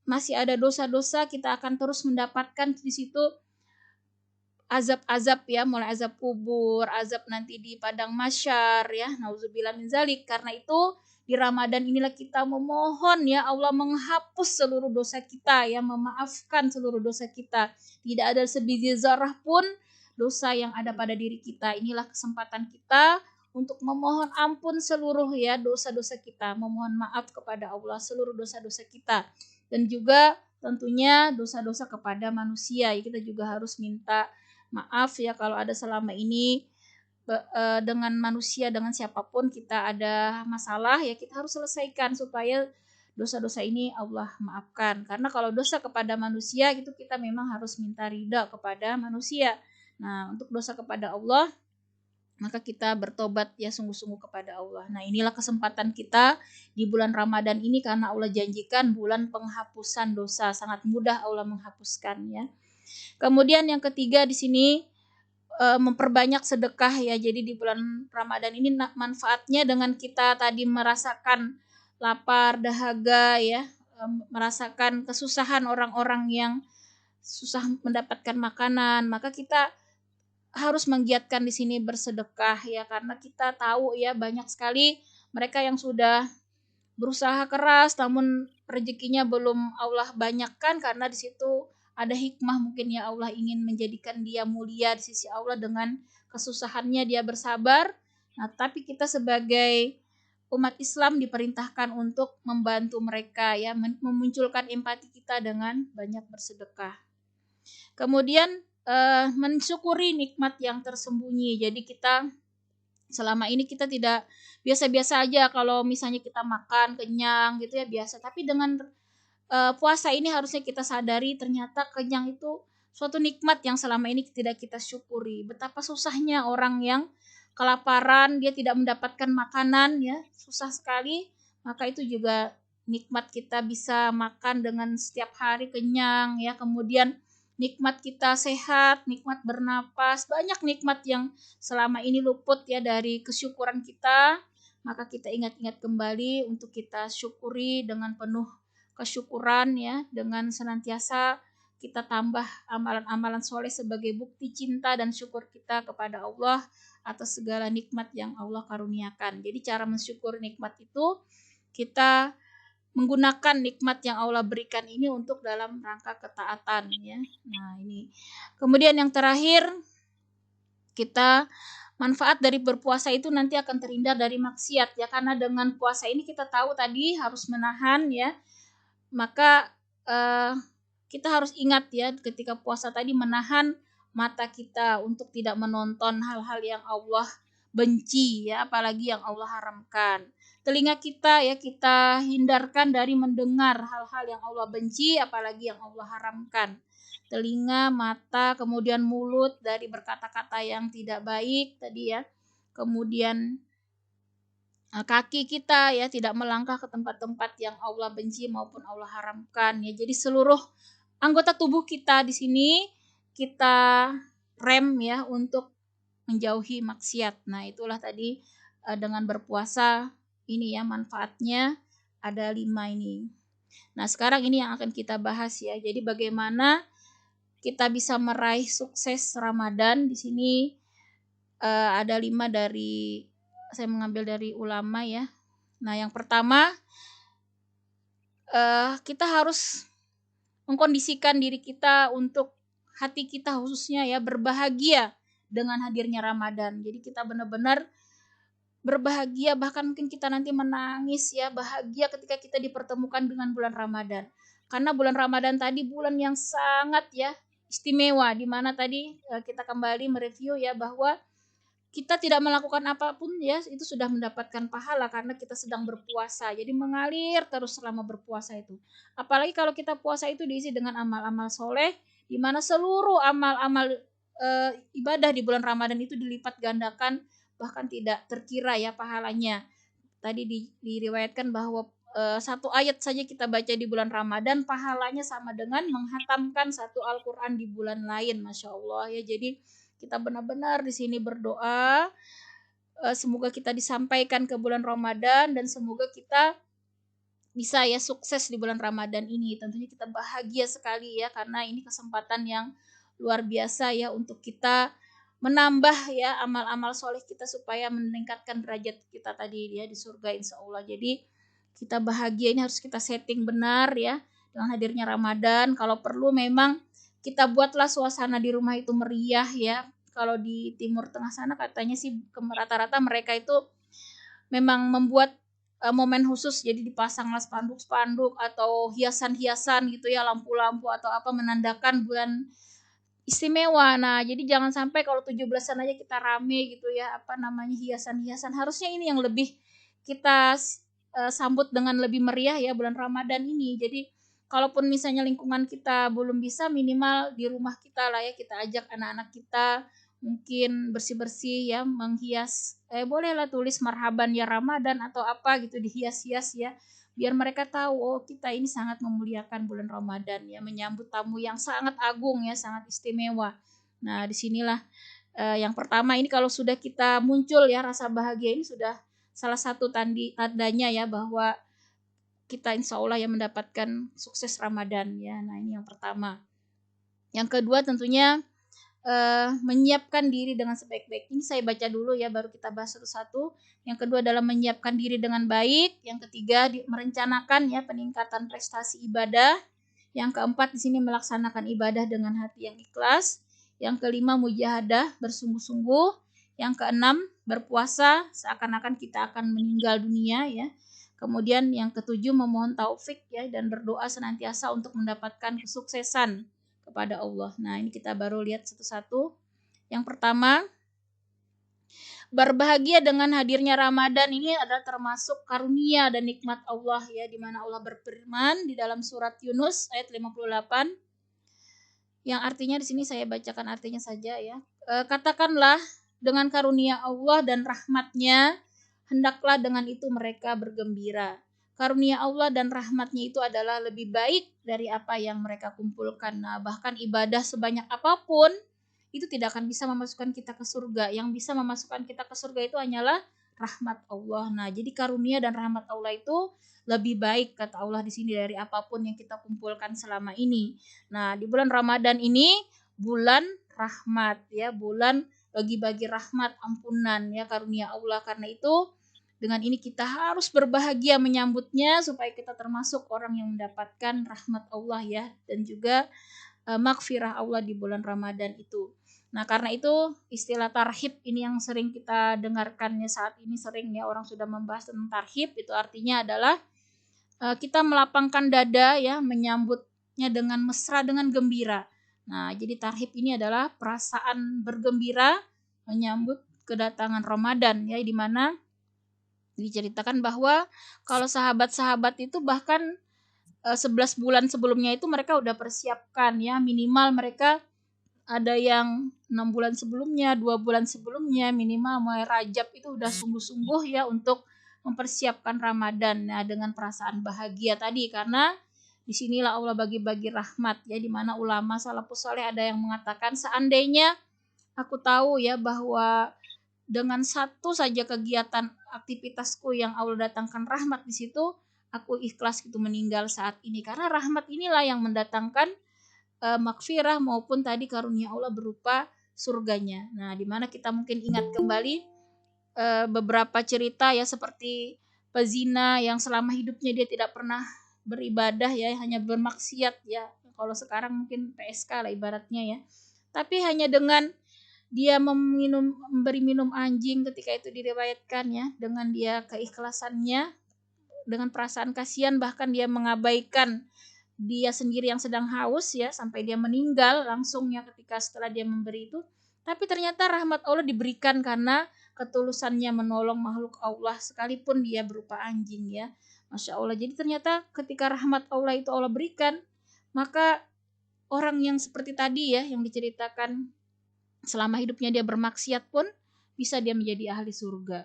masih ada dosa-dosa, kita akan terus mendapatkan di situ azab-azab ya, mulai azab kubur, azab nanti di padang mahsyar ya, nauzubillah min zalik. Karena itu di Ramadan inilah kita memohon ya Allah menghapus seluruh dosa kita ya, memaafkan seluruh dosa kita. Tidak ada sebiji zarah pun dosa yang ada pada diri kita. Inilah kesempatan kita untuk memohon ampun seluruh ya dosa-dosa kita, memohon maaf kepada Allah seluruh dosa-dosa kita, dan juga tentunya dosa-dosa kepada manusia ya, kita juga harus minta maaf ya kalau ada selama ini dengan manusia, dengan siapapun kita ada masalah ya, kita harus selesaikan supaya dosa-dosa ini Allah maafkan. Karena kalau dosa kepada manusia itu kita memang harus minta ridha kepada manusia. Nah, untuk dosa kepada Allah maka kita bertobat ya sungguh-sungguh kepada Allah. Nah, inilah kesempatan kita di bulan Ramadan ini, karena Allah janjikan bulan penghapusan dosa, sangat mudah Allah menghapuskan ya. Kemudian yang ketiga di sini memperbanyak sedekah ya. Jadi di bulan Ramadan ini manfaatnya dengan kita tadi merasakan lapar, dahaga ya, merasakan kesusahan orang-orang yang susah mendapatkan makanan, maka kita harus menggiatkan di sini bersedekah ya, karena kita tahu ya banyak sekali mereka yang sudah berusaha keras namun rezekinya belum Allah banyakkan, karena di situ ada hikmah mungkin ya, Allah ingin menjadikan dia mulia di sisi Allah dengan kesusahannya dia bersabar. Nah, tapi kita sebagai umat Islam diperintahkan untuk membantu mereka ya, memunculkan empati kita dengan banyak bersedekah. Kemudian mensyukuri nikmat yang tersembunyi. Jadi kita selama ini kita tidak biasa-biasa aja, kalau misalnya kita makan kenyang gitu ya biasa, tapi dengan puasa ini harusnya kita sadari ternyata kenyang itu suatu nikmat yang selama ini tidak kita syukuri. Betapa susahnya orang yang kelaparan, dia tidak mendapatkan makanan ya, susah sekali. Maka itu juga nikmat kita bisa makan dengan setiap hari kenyang ya, kemudian nikmat kita sehat, nikmat bernapas, banyak nikmat yang selama ini luput ya dari kesyukuran kita. Maka kita ingat-ingat kembali untuk kita syukuri dengan penuh kesyukuran ya, dengan senantiasa kita tambah amalan-amalan soleh sebagai bukti cinta dan syukur kita kepada Allah atas segala nikmat yang Allah karuniakan. Jadi cara mensyukur nikmat itu kita menggunakan nikmat yang Allah berikan ini untuk dalam rangka ketaatan ya. Nah, ini. Kemudian yang terakhir, kita manfaat dari berpuasa itu nanti akan terhindar dari maksiat ya, karena dengan puasa ini kita tahu tadi harus menahan ya. Maka kita harus ingat ya, ketika puasa tadi menahan mata kita untuk tidak menonton hal-hal yang Allah benci ya, apalagi yang Allah haramkan. Telinga kita ya, kita hindarkan dari mendengar hal-hal yang Allah benci, apalagi yang Allah haramkan. Telinga, mata, kemudian mulut dari berkata-kata yang tidak baik tadi ya. Kemudian kaki kita ya, tidak melangkah ke tempat-tempat yang Allah benci maupun Allah haramkan ya. Jadi seluruh anggota tubuh kita di sini kita rem ya untuk menjauhi maksiat. Nah, itulah tadi dengan berpuasa ini ya, manfaatnya ada 5 ini. Nah, sekarang ini yang akan kita bahas ya. Jadi bagaimana kita bisa meraih sukses Ramadan. Di sini ada 5 dari, saya mengambil dari ulama ya. Nah, yang pertama kita harus mengkondisikan diri kita untuk hati kita khususnya ya berbahagia dengan hadirnya Ramadan. Jadi kita benar-benar berbahagia, bahkan mungkin kita nanti menangis ya, bahagia ketika kita dipertemukan dengan bulan Ramadan. Karena bulan Ramadan tadi bulan yang sangat ya istimewa, di mana tadi kita kembali mereview ya bahwa kita tidak melakukan apapun ya itu sudah mendapatkan pahala karena kita sedang berpuasa. Jadi mengalir terus selama berpuasa itu. Apalagi kalau kita puasa itu diisi dengan amal-amal soleh, di mana seluruh amal-amal ibadah di bulan Ramadan itu dilipat gandakan, bahkan tidak terkira ya pahalanya. Tadi diriwayatkan bahwa satu ayat saja kita baca di bulan Ramadan pahalanya sama dengan menghatamkan satu Al-Quran di bulan lain, Masya Allah ya. Jadi kita benar-benar di sini berdoa semoga kita disampaikan ke bulan Ramadan dan semoga kita bisa ya sukses di bulan Ramadan ini. Tentunya kita bahagia sekali ya, karena ini kesempatan yang luar biasa ya untuk kita menambah ya amal-amal soleh kita supaya meningkatkan derajat kita tadi ya di surga insya Allah. Jadi kita bahagia ini harus kita setting benar ya dengan hadirnya Ramadan. Kalau perlu memang kita buatlah suasana di rumah itu meriah ya. Kalau di Timur Tengah sana katanya sih rata-rata mereka itu memang membuat momen khusus, jadi dipasanglah spanduk-spanduk atau hiasan-hiasan gitu ya, lampu-lampu atau apa menandakan bulan istimewa. Nah, jadi jangan sampai kalau 17-an aja kita rame gitu ya, apa namanya hiasan-hiasan. Harusnya ini yang lebih kita sambut dengan lebih meriah ya bulan Ramadan ini. Jadi kalaupun misalnya lingkungan kita belum bisa, minimal di rumah kita lah ya, kita ajak anak-anak kita mungkin bersih-bersih ya, menghias bolehlah tulis marhaban ya Ramadan atau apa gitu, dihias-hias ya, biar mereka tahu oh kita ini sangat memuliakan bulan Ramadan ya, menyambut tamu yang sangat agung ya, sangat istimewa. Nah, disinilah yang pertama ini kalau sudah kita muncul ya rasa bahagia ini sudah salah satu tandanya ya bahwa kita insya Allah yang mendapatkan sukses Ramadan ya. Nah, ini yang pertama. Yang kedua tentunya menyiapkan diri dengan sebaik-baik. Ini saya baca dulu ya, baru kita bahas satu-satu. Yang kedua adalah menyiapkan diri dengan baik. Yang ketiga merencanakan ya peningkatan prestasi ibadah. Yang keempat di sini melaksanakan ibadah dengan hati yang ikhlas. Yang kelima mujahadah, bersungguh-sungguh. Yang keenam berpuasa seakan-akan kita akan meninggal dunia ya. Kemudian yang ketujuh memohon taufik ya dan berdoa senantiasa untuk mendapatkan kesuksesan kepada Allah. Nah, ini kita baru lihat satu-satu. Yang pertama, berbahagia dengan hadirnya Ramadan ini adalah termasuk karunia dan nikmat Allah ya, di mana Allah berfirman di dalam surat Yunus ayat 58. Yang artinya di sini saya bacakan artinya saja ya. Katakanlah dengan karunia Allah dan rahmatnya, hendaklah dengan itu mereka bergembira. Karunia Allah dan rahmatnya itu adalah lebih baik dari apa yang mereka kumpulkan. Nah, bahkan ibadah sebanyak apapun itu tidak akan bisa memasukkan kita ke surga. Yang bisa memasukkan kita ke surga itu hanyalah rahmat Allah. Nah, jadi karunia dan rahmat Allah itu lebih baik kata Allah di sini dari apapun yang kita kumpulkan selama ini. Nah, di bulan Ramadan ini bulan rahmat ya, bulan bagi-bagi rahmat, ampunan ya, karunia Allah. Karena itu Dengan ini kita harus berbahagia menyambutnya supaya kita termasuk orang yang mendapatkan rahmat Allah ya, dan juga maghfirah Allah di bulan Ramadan itu. Nah, karena itu istilah tarhib ini yang sering kita dengarkannya saat ini, sering ya orang sudah membahas tentang tarhib. Itu artinya adalah kita melapangkan dada ya, menyambutnya dengan mesra, dengan gembira. Nah, jadi tarhib ini adalah perasaan bergembira menyambut kedatangan Ramadan ya, di mana diceritakan bahwa kalau sahabat-sahabat itu bahkan 11 bulan sebelumnya itu mereka udah persiapkan ya, minimal mereka ada yang 6 bulan sebelumnya, 2 bulan sebelumnya, minimal mulai Rajab itu udah sungguh-sungguh ya untuk mempersiapkan Ramadan. Nah, dengan perasaan bahagia tadi, karena disinilah Allah bagi-bagi rahmat ya, dimana ulama salafus saleh ada yang mengatakan seandainya aku tahu ya bahwa dengan satu saja kegiatan aktivitasku yang Allah datangkan rahmat di situ, aku ikhlas gitu meninggal saat ini, karena rahmat inilah yang mendatangkan maghfirah maupun tadi karunia Allah berupa surganya. Nah, di mana kita mungkin ingat kembali beberapa cerita ya, seperti pezina yang selama hidupnya dia tidak pernah beribadah ya, hanya bermaksiat ya. Kalau sekarang mungkin PSK lah ibaratnya ya. Tapi hanya dengan dia memberi minum anjing ketika itu diriwayatkan ya, dengan dia keikhlasannya, dengan perasaan kasihan, bahkan dia mengabaikan dia sendiri yang sedang haus ya, sampai dia meninggal langsung ya ketika setelah dia memberi itu. Tapi ternyata rahmat Allah diberikan karena ketulusannya menolong makhluk Allah sekalipun dia berupa anjing ya. Masya Allah. Jadi ternyata ketika rahmat Allah itu Allah berikan, maka orang yang seperti tadi ya yang diceritakan selama hidupnya dia bermaksiat pun bisa dia menjadi ahli surga.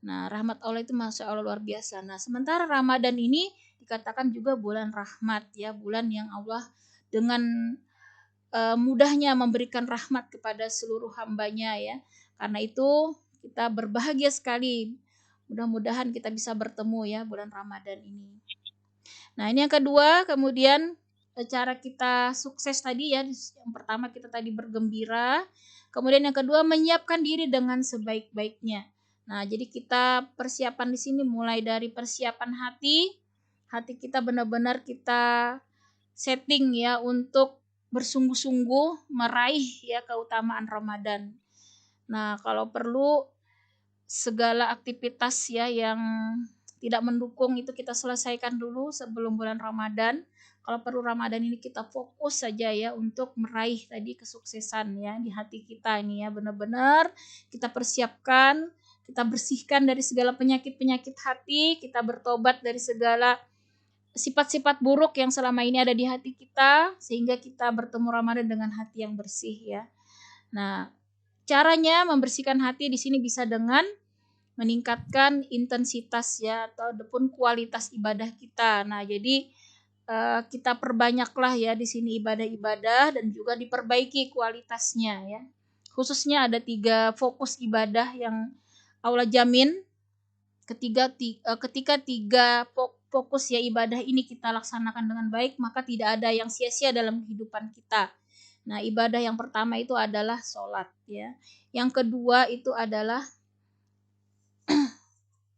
Nah, rahmat Allah itu masya Allah luar biasa. Nah, sementara Ramadan ini dikatakan juga bulan rahmat ya, bulan yang Allah dengan mudahnya memberikan rahmat kepada seluruh hambanya ya. Karena itu kita berbahagia sekali. Mudah-mudahan kita bisa bertemu ya bulan Ramadan ini. Nah, ini yang kedua, kemudian cara kita sukses tadi ya, yang pertama kita tadi bergembira, kemudian yang kedua menyiapkan diri dengan sebaik-baiknya. Nah, jadi kita persiapan di sini mulai dari persiapan hati kita benar-benar kita setting ya untuk bersungguh-sungguh meraih ya keutamaan Ramadan. Nah, kalau perlu segala aktivitas ya yang tidak mendukung itu kita selesaikan dulu sebelum bulan Ramadan. Kalau perlu Ramadan ini kita fokus saja ya untuk meraih tadi kesuksesan ya di hati kita ini ya, benar-benar kita persiapkan, kita bersihkan dari segala penyakit-penyakit hati, kita bertobat dari segala sifat-sifat buruk yang selama ini ada di hati kita, sehingga kita bertemu Ramadan dengan hati yang bersih ya. Nah, caranya membersihkan hati di sini bisa dengan meningkatkan intensitas ya ataupun kualitas ibadah kita. Nah, jadi kita perbanyaklah ya di sini ibadah-ibadah dan juga diperbaiki kualitasnya ya. Khususnya ada 3 fokus ibadah yang Allah jamin ketika 3 fokus ya ibadah ini kita laksanakan dengan baik, maka tidak ada yang sia-sia dalam kehidupan kita. Nah, ibadah yang pertama itu adalah sholat ya. Yang kedua itu adalah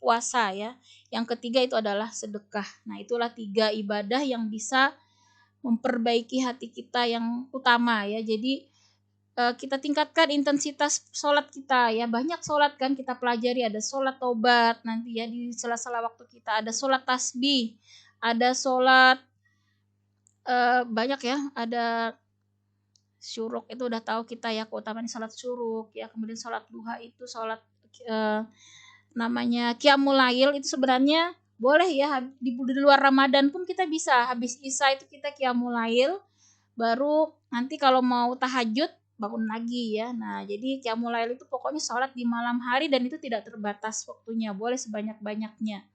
puasa ya. Yang ketiga itu adalah sedekah. Nah, itulah 3 ibadah yang bisa memperbaiki hati kita yang utama ya. Jadi kita tingkatkan intensitas sholat kita ya. Banyak sholat kan kita pelajari, ada sholat tobat nanti ya di sela-sela waktu kita, ada sholat tasbih, ada sholat banyak ya, ada syuruk itu udah tahu kita ya keutamaan sholat syuruk ya. Kemudian sholat duha itu sholat namanya qiyamul lail, itu sebenarnya boleh ya di luar Ramadan pun kita bisa, habis isya itu kita qiyamul lail, baru nanti kalau mau tahajud bangun lagi ya. Nah, jadi qiyamul lail itu pokoknya sholat di malam hari dan itu tidak terbatas waktunya, boleh sebanyak-banyaknya.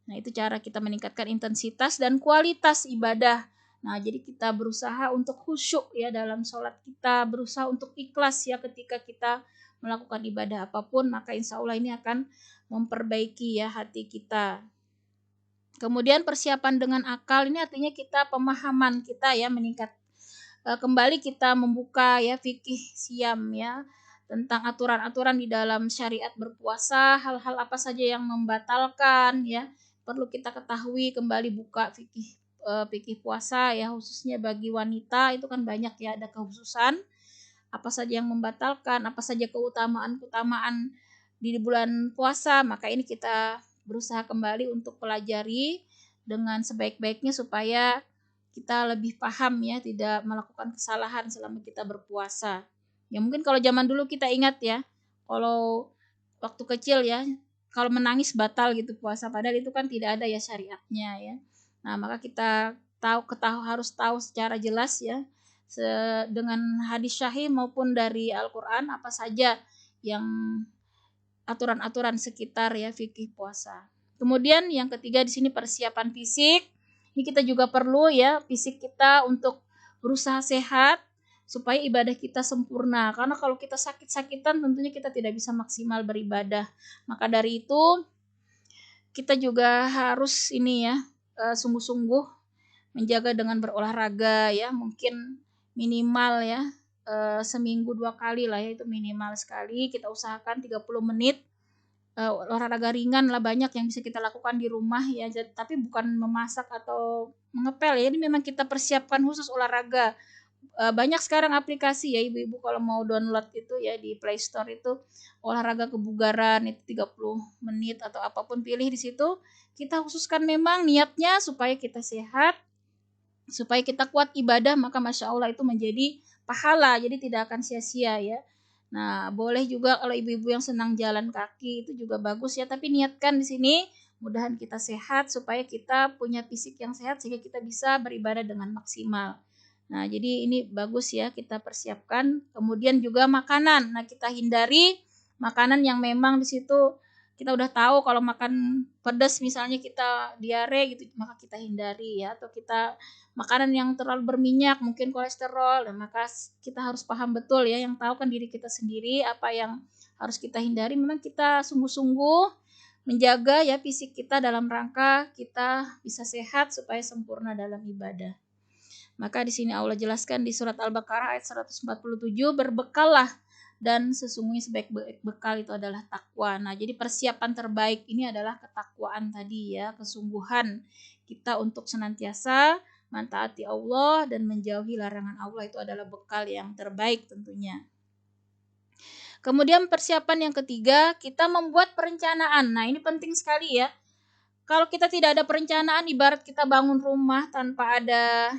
Nah, itu cara kita meningkatkan intensitas dan kualitas ibadah. Nah, jadi kita berusaha untuk khusyuk ya dalam sholat kita, berusaha untuk ikhlas ya ketika kita melakukan ibadah apapun, maka insya Allah ini akan memperbaiki ya hati kita. Kemudian persiapan dengan akal ini artinya kita pemahaman kita ya meningkat, kembali kita membuka ya fikih siam ya, tentang aturan-aturan di dalam syariat berpuasa, hal-hal apa saja yang membatalkan ya. Perlu kita ketahui, kembali buka fikih puasa ya, khususnya bagi wanita itu kan banyak ya, ada kekhususan apa saja yang membatalkan, apa saja keutamaan-keutamaan di bulan puasa. Maka ini kita berusaha kembali untuk pelajari dengan sebaik-baiknya supaya kita lebih paham ya, tidak melakukan kesalahan selama kita berpuasa. Ya mungkin kalau zaman dulu kita ingat ya, kalau waktu kecil ya, kalau menangis batal gitu puasa, padahal itu kan tidak ada ya syariatnya ya. Nah, maka kita harus tahu secara jelas ya, dengan hadis syahih maupun dari Al-Qur'an apa saja yang aturan-aturan sekitar ya fikih puasa. Kemudian yang ketiga di sini persiapan fisik. Ini kita juga perlu ya fisik kita untuk berusaha sehat supaya ibadah kita sempurna. Karena kalau kita sakit-sakitan tentunya kita tidak bisa maksimal beribadah. Maka dari itu kita juga harus ini ya sungguh-sungguh menjaga dengan berolahraga ya, mungkin minimal ya seminggu 2 kali lah ya, itu minimal sekali kita usahakan 30 menit olahraga ringan lah, banyak yang bisa kita lakukan di rumah ya, tapi bukan memasak atau mengepel ya, ini memang kita persiapkan khusus olahraga. Banyak sekarang aplikasi ya ibu-ibu kalau mau download itu ya di Play Store itu olahraga kebugaran itu 30 menit atau apapun pilih di situ. Kita khususkan memang niatnya supaya kita sehat, supaya kita kuat ibadah, maka Masya Allah itu menjadi pahala, jadi tidak akan sia-sia ya. Nah, boleh juga kalau ibu-ibu yang senang jalan kaki itu juga bagus ya, tapi niatkan di sini mudahan kita sehat supaya kita punya fisik yang sehat sehingga kita bisa beribadah dengan maksimal. Nah, jadi ini bagus ya kita persiapkan. Kemudian juga makanan. Nah, kita hindari makanan yang memang di situ kita udah tahu kalau makan pedas misalnya kita diare gitu, maka kita hindari ya. Atau kita makanan yang terlalu berminyak, mungkin kolesterol, dan maka kita harus paham betul ya, yang tahu kan diri kita sendiri apa yang harus kita hindari. Memang kita sungguh-sungguh menjaga ya fisik kita dalam rangka kita bisa sehat supaya sempurna dalam ibadah. Maka di sini Allah jelaskan di surat Al-Baqarah ayat 147, berbekallah dan sesungguhnya sebaik-baik bekal itu adalah takwa. Nah, jadi persiapan terbaik ini adalah ketakwaan tadi ya, kesungguhan kita untuk senantiasa mentaati Allah dan menjauhi larangan Allah, itu adalah bekal yang terbaik tentunya. Kemudian persiapan yang ketiga, kita membuat perencanaan. Nah, ini penting sekali ya. Kalau kita tidak ada perencanaan, ibarat kita bangun rumah tanpa ada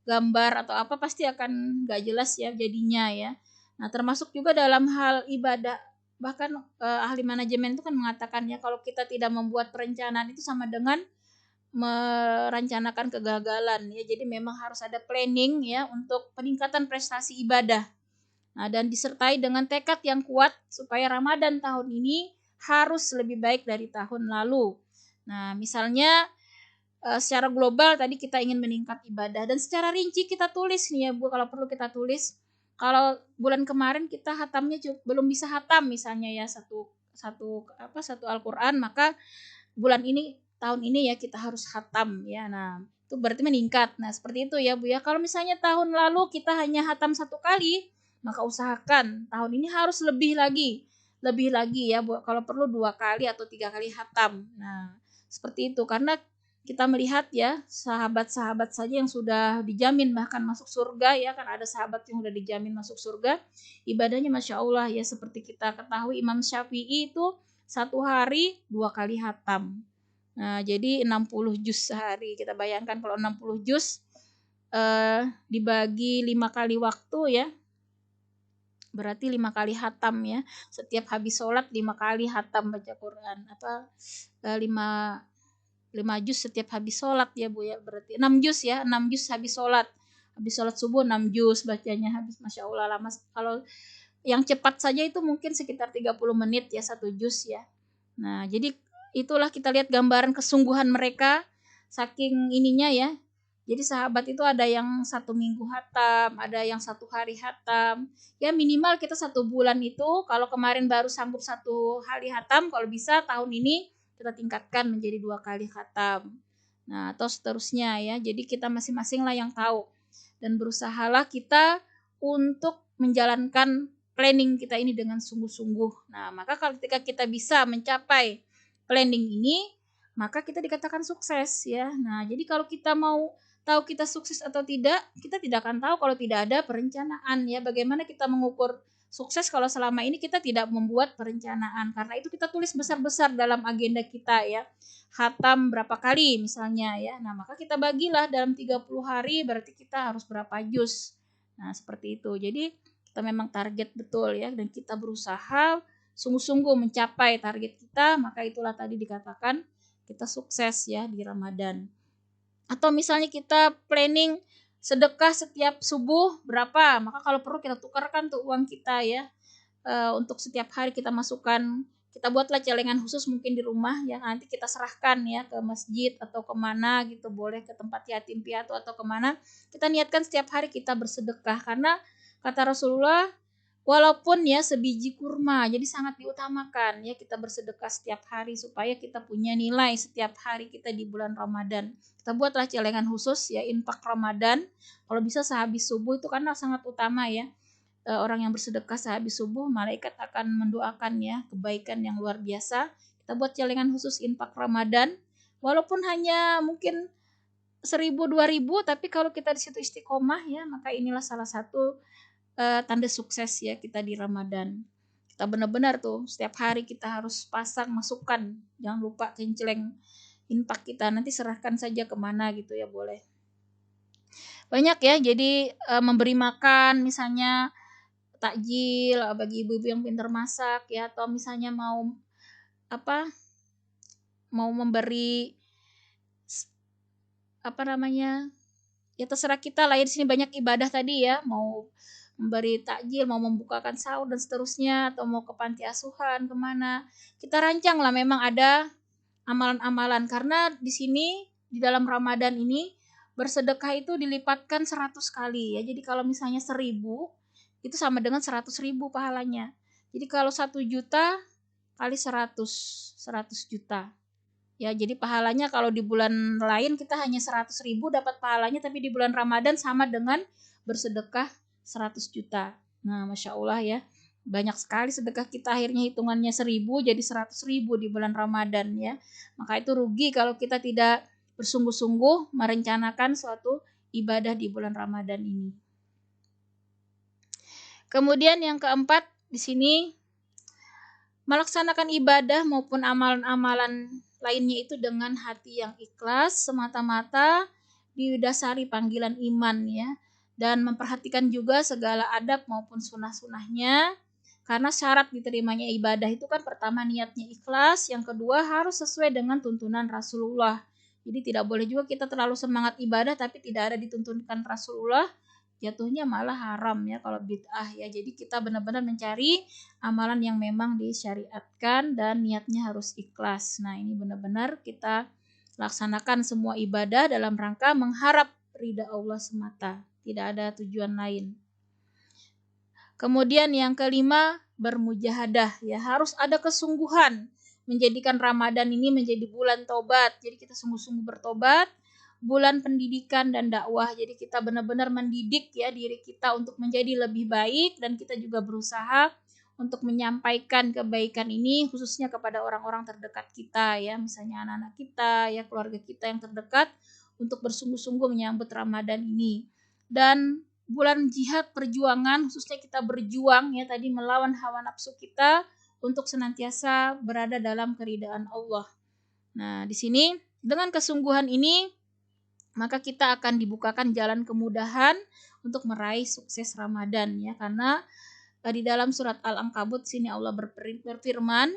gambar atau apa, pasti akan nggak jelas ya jadinya ya. Nah, termasuk juga dalam hal ibadah, bahkan ahli manajemen itu kan mengatakan ya, kalau kita tidak membuat perencanaan itu sama dengan merencanakan kegagalan ya. Jadi memang harus ada planning ya untuk peningkatan prestasi ibadah. Nah, dan disertai dengan tekad yang kuat supaya Ramadan tahun ini harus lebih baik dari tahun lalu. Nah, misalnya secara global tadi kita ingin meningkat ibadah, dan secara rinci kita tulis nih ya Bu, kalau perlu kita tulis. Kalau bulan kemarin kita hatamnya belum bisa hatam misalnya ya satu Al-Qur'an, maka bulan ini tahun ini ya kita harus hatam ya. Nah, itu berarti meningkat. Nah, seperti itu ya Bu ya. Kalau misalnya tahun lalu kita hanya hatam 1 kali, maka usahakan tahun ini harus lebih lagi ya Bu. Kalau perlu 2 kali atau 3 kali hatam. Nah, seperti itu karena kita melihat ya sahabat-sahabat saja yang sudah dijamin bahkan masuk surga ya, kan ada sahabat yang sudah dijamin masuk surga, ibadahnya Masya Allah ya. Seperti kita ketahui Imam Syafi'i itu 1 hari 2 kali hatam. Nah, jadi 60 juz sehari. Kita bayangkan kalau 60 juz dibagi 5 kali waktu ya, berarti 5 kali hatam ya. Setiap habis sholat 5 kali hatam baca Quran. 5 juz setiap habis sholat ya Bu ya. Berarti 6 juz ya, 6 juz habis sholat. Habis sholat subuh 6 juz bacanya, habis Masya Allah lama. Kalau yang cepat saja itu mungkin sekitar 30 menit ya 1 juz ya. Nah, jadi itulah kita lihat gambaran kesungguhan mereka saking ininya ya. Jadi sahabat itu ada yang 1 minggu hatam, ada yang 1 hari hatam. Ya minimal kita 1 bulan itu, kalau kemarin baru sanggup 1 hari hatam, kalau bisa tahun ini kita tingkatkan menjadi 2 kali hatam. Nah, atau seterusnya ya. Jadi kita masing-masing lah yang tahu. Dan berusahalah kita untuk menjalankan planning kita ini dengan sungguh-sungguh. Nah, maka kalau ketika kita bisa mencapai planning ini, maka kita dikatakan sukses ya. Nah, jadi kalau kita mau tahu kita sukses atau tidak, kita tidak akan tahu kalau tidak ada perencanaan ya. Bagaimana kita mengukur sukses kalau selama ini kita tidak membuat perencanaan? Karena itu kita tulis besar-besar dalam agenda kita ya. Khatam berapa kali misalnya ya. Nah, maka kita bagilah dalam 30 hari berarti kita harus berapa juz. Nah, seperti itu. Jadi kita memang target betul ya, dan kita berusaha sungguh-sungguh mencapai target kita, maka itulah tadi dikatakan kita sukses ya di Ramadan. Atau misalnya kita planning sedekah setiap subuh berapa, maka kalau perlu kita tukarkan tuh uang kita ya, untuk setiap hari kita masukkan, kita buatlah celengan khusus mungkin di rumah yang nanti kita serahkan ya ke masjid atau kemana gitu, boleh ke tempat yatim piatu atau kemana, kita niatkan setiap hari kita bersedekah. Karena kata Rasulullah, walaupun ya sebiji kurma, jadi sangat diutamakan ya kita bersedekah setiap hari supaya kita punya nilai setiap hari kita di bulan Ramadan. Kita buatlah celengan khusus ya, infak Ramadan. Kalau bisa sehabis subuh itu karena sangat utama ya. Orang yang bersedekah sehabis subuh, malaikat akan mendoakan ya kebaikan yang luar biasa. Kita buat celengan khusus infak Ramadan. Walaupun hanya mungkin 1.000 2.000, tapi kalau kita di situ istiqomah ya, maka inilah salah satu tanda sukses ya kita di Ramadan. Kita benar-benar tuh setiap hari kita harus pasang masukkan, jangan lupa kenceleng infak kita, nanti serahkan saja kemana gitu ya, boleh. Banyak ya, jadi memberi makan misalnya takjil bagi ibu-ibu yang pintar masak ya, atau misalnya mau memberi ya terserah kita lah ya. Di sini banyak ibadah tadi ya, mau memberi takjil, mau membukakan sahur dan seterusnya, atau mau ke panti asuhan kemana, kita rancang lah, memang ada amalan-amalan. Karena di sini di dalam Ramadan ini bersedekah itu dilipatkan 100 kali ya. Jadi kalau misalnya 1.000 itu sama dengan 100.000 pahalanya. Jadi kalau 1 juta kali 100 juta ya, jadi pahalanya kalau di bulan lain kita hanya 100.000 dapat pahalanya, tapi di bulan Ramadan sama dengan bersedekah 100 juta. Nah, Masya Allah ya, banyak sekali sedekah kita, akhirnya hitungannya 1.000 jadi 100.000 di bulan Ramadan ya. Maka itu rugi kalau kita tidak bersungguh-sungguh merencanakan suatu ibadah di bulan Ramadan ini. Kemudian yang keempat di sini, melaksanakan ibadah maupun amalan-amalan lainnya itu dengan hati yang ikhlas, semata-mata didasari panggilan iman ya, dan memperhatikan juga segala adab maupun sunah-sunahnya. Karena syarat diterimanya ibadah itu kan pertama niatnya ikhlas, yang kedua harus sesuai dengan tuntunan Rasulullah. Jadi tidak boleh juga kita terlalu semangat ibadah tapi tidak ada dituntunkan Rasulullah, jatuhnya malah haram ya kalau bid'ah ya. Jadi kita benar-benar mencari amalan yang memang disyariatkan dan niatnya harus ikhlas. Nah, ini benar-benar kita laksanakan semua ibadah dalam rangka mengharap ridha Allah semata, tidak ada tujuan lain. Kemudian yang kelima, bermujahadah ya, harus ada kesungguhan menjadikan Ramadan ini menjadi bulan tobat. Jadi kita sungguh-sungguh bertobat, bulan pendidikan dan dakwah. Jadi kita benar-benar mendidik ya diri kita untuk menjadi lebih baik, dan kita juga berusaha untuk menyampaikan kebaikan ini khususnya kepada orang-orang terdekat kita ya, misalnya anak-anak kita ya, keluarga kita yang terdekat, untuk bersungguh-sungguh menyambut Ramadan ini. Dan bulan jihad perjuangan, khususnya kita berjuang ya tadi melawan hawa nafsu kita untuk senantiasa berada dalam keridhaan Allah. Nah, di sini dengan kesungguhan ini maka kita akan dibukakan jalan kemudahan untuk meraih sukses Ramadan ya. Karena di dalam surat Al-Ankabut sini Allah berfirman,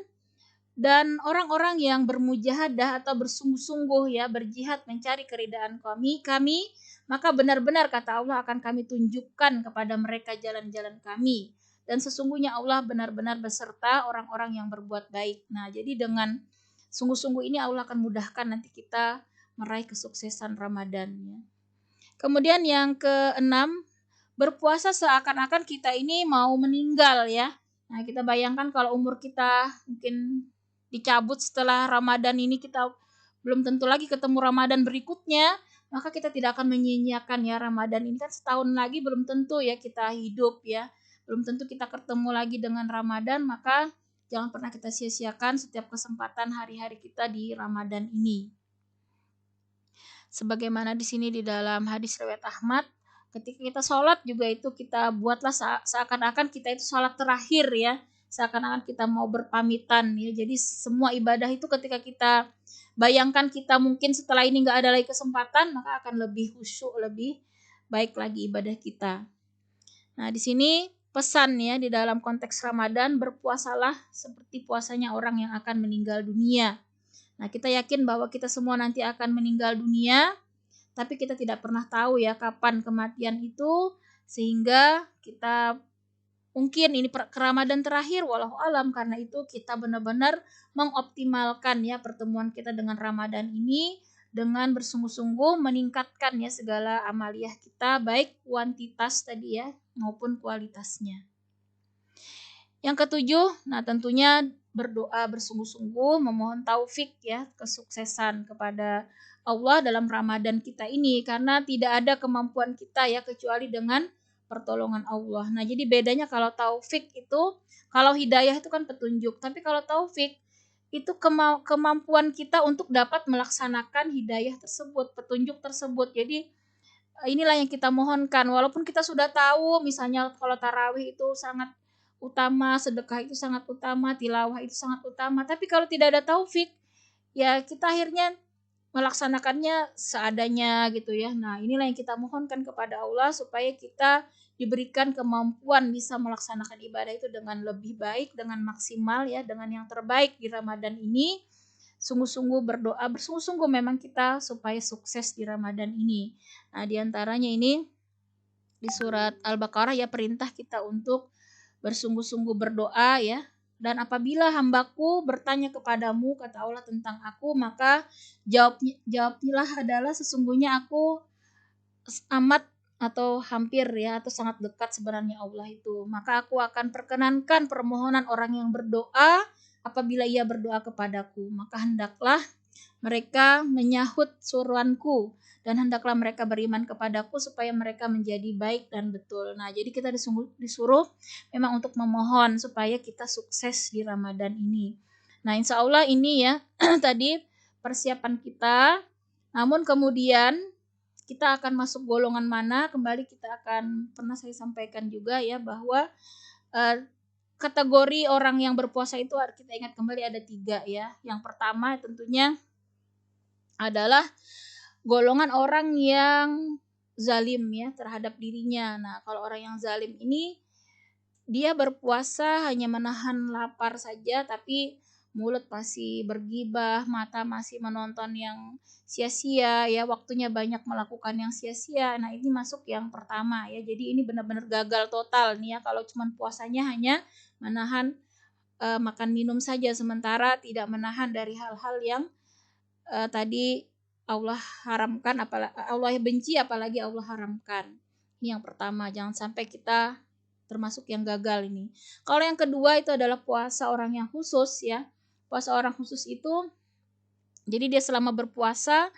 dan orang-orang yang bermujahadah atau bersungguh-sungguh ya berjihad mencari keridhaan kami, maka benar-benar kata Allah akan kami tunjukkan kepada mereka jalan-jalan kami, dan sesungguhnya Allah benar-benar beserta orang-orang yang berbuat baik. Nah, jadi dengan sungguh-sungguh ini Allah akan mudahkan nanti kita meraih kesuksesan Ramadan ya. Kemudian yang keenam, berpuasa seakan-akan kita ini mau meninggal ya. Nah, kita bayangkan kalau umur kita mungkin dicabut setelah Ramadan ini, kita belum tentu lagi ketemu Ramadan berikutnya, maka kita tidak akan menyia-nyiakan ya Ramadan ini, kan setahun lagi belum tentu ya kita hidup ya. belum tentu kita ketemu lagi dengan Ramadan, maka jangan pernah kita sia-siakan setiap kesempatan hari-hari kita di Ramadan ini. Sebagaimana di sini di dalam hadis riwayat Ahmad, ketika kita sholat juga itu kita buatlah seakan-akan kita itu sholat terakhir ya, seakan-akan kita mau berpamitan ya. Jadi semua ibadah itu ketika kita bayangkan kita mungkin setelah ini nggak ada lagi kesempatan, maka akan lebih khusyuk, lebih baik lagi ibadah kita. Nah di sini pesan ya di dalam konteks Ramadan, berpuasalah seperti puasanya orang yang akan meninggal dunia. Nah, kita yakin bahwa kita semua nanti akan meninggal dunia, tapi kita tidak pernah tahu ya kapan kematian itu, sehingga kita mungkin ini Ramadan terakhir, walau alam. Karena itu kita benar-benar mengoptimalkan ya pertemuan kita dengan Ramadan ini dengan bersungguh-sungguh meningkatkan ya segala amaliyah kita, baik kuantitas tadi ya maupun kualitasnya. Yang ketujuh, nah tentunya berdoa bersungguh-sungguh memohon taufik ya kesuksesan kepada Allah dalam Ramadan kita ini, karena tidak ada kemampuan kita ya kecuali dengan pertolongan Allah. Nah, jadi bedanya kalau taufik itu, kalau hidayah itu kan petunjuk, tapi kalau taufik itu kemampuan kita untuk dapat melaksanakan hidayah tersebut, petunjuk tersebut. Jadi inilah yang kita mohonkan, walaupun kita sudah tahu misalnya kalau tarawih itu sangat utama, sedekah itu sangat utama, tilawah itu sangat utama, tapi kalau tidak ada taufik ya kita akhirnya melaksanakannya seadanya gitu ya. Nah inilah yang kita mohonkan kepada Allah supaya kita diberikan kemampuan bisa melaksanakan ibadah itu dengan lebih baik, dengan maksimal ya, dengan yang terbaik di Ramadan ini. Sungguh-sungguh berdoa, bersungguh-sungguh memang kita supaya sukses di Ramadan ini. Nah diantaranya ini di surat Al-Baqarah ya, perintah kita untuk bersungguh-sungguh berdoa ya. Dan apabila hambaku bertanya kepadamu, kata Allah, tentang aku, maka jawabnya adalah sesungguhnya aku amat atau hampir ya, atau sangat dekat sebenarnya Allah itu. Maka aku akan perkenankan permohonan orang yang berdoa apabila ia berdoa kepadaku. Maka hendaklah mereka menyahut suruhanku dan hendaklah mereka beriman kepadaku supaya mereka menjadi baik dan betul. Nah, jadi kita disuruh memang untuk memohon supaya kita sukses di Ramadan ini. Nah, insya Allah ini ya tadi persiapan kita. Namun kemudian kita akan masuk golongan mana, kembali kita akan pernah saya sampaikan juga ya bahwa kategori orang yang berpuasa itu kita ingat kembali ada 3 ya. Yang pertama tentunya adalah golongan orang yang zalim ya terhadap dirinya. Nah, kalau orang yang zalim ini dia berpuasa hanya menahan lapar saja, tapi mulut masih bergibah, mata masih menonton yang sia-sia ya, waktunya banyak melakukan yang sia-sia. Nah, ini masuk yang pertama ya. Jadi ini benar-benar gagal total nih ya kalau cuman puasanya hanya menahan makan minum saja, sementara tidak menahan dari hal-hal yang tadi Allah haramkan, Allah benci, apalagi Allah haramkan. Ini yang pertama, jangan sampai kita termasuk yang gagal ini. Kalau yang kedua itu adalah puasa orang yang khusus ya. Puasa orang khusus itu jadi dia selama berpuasa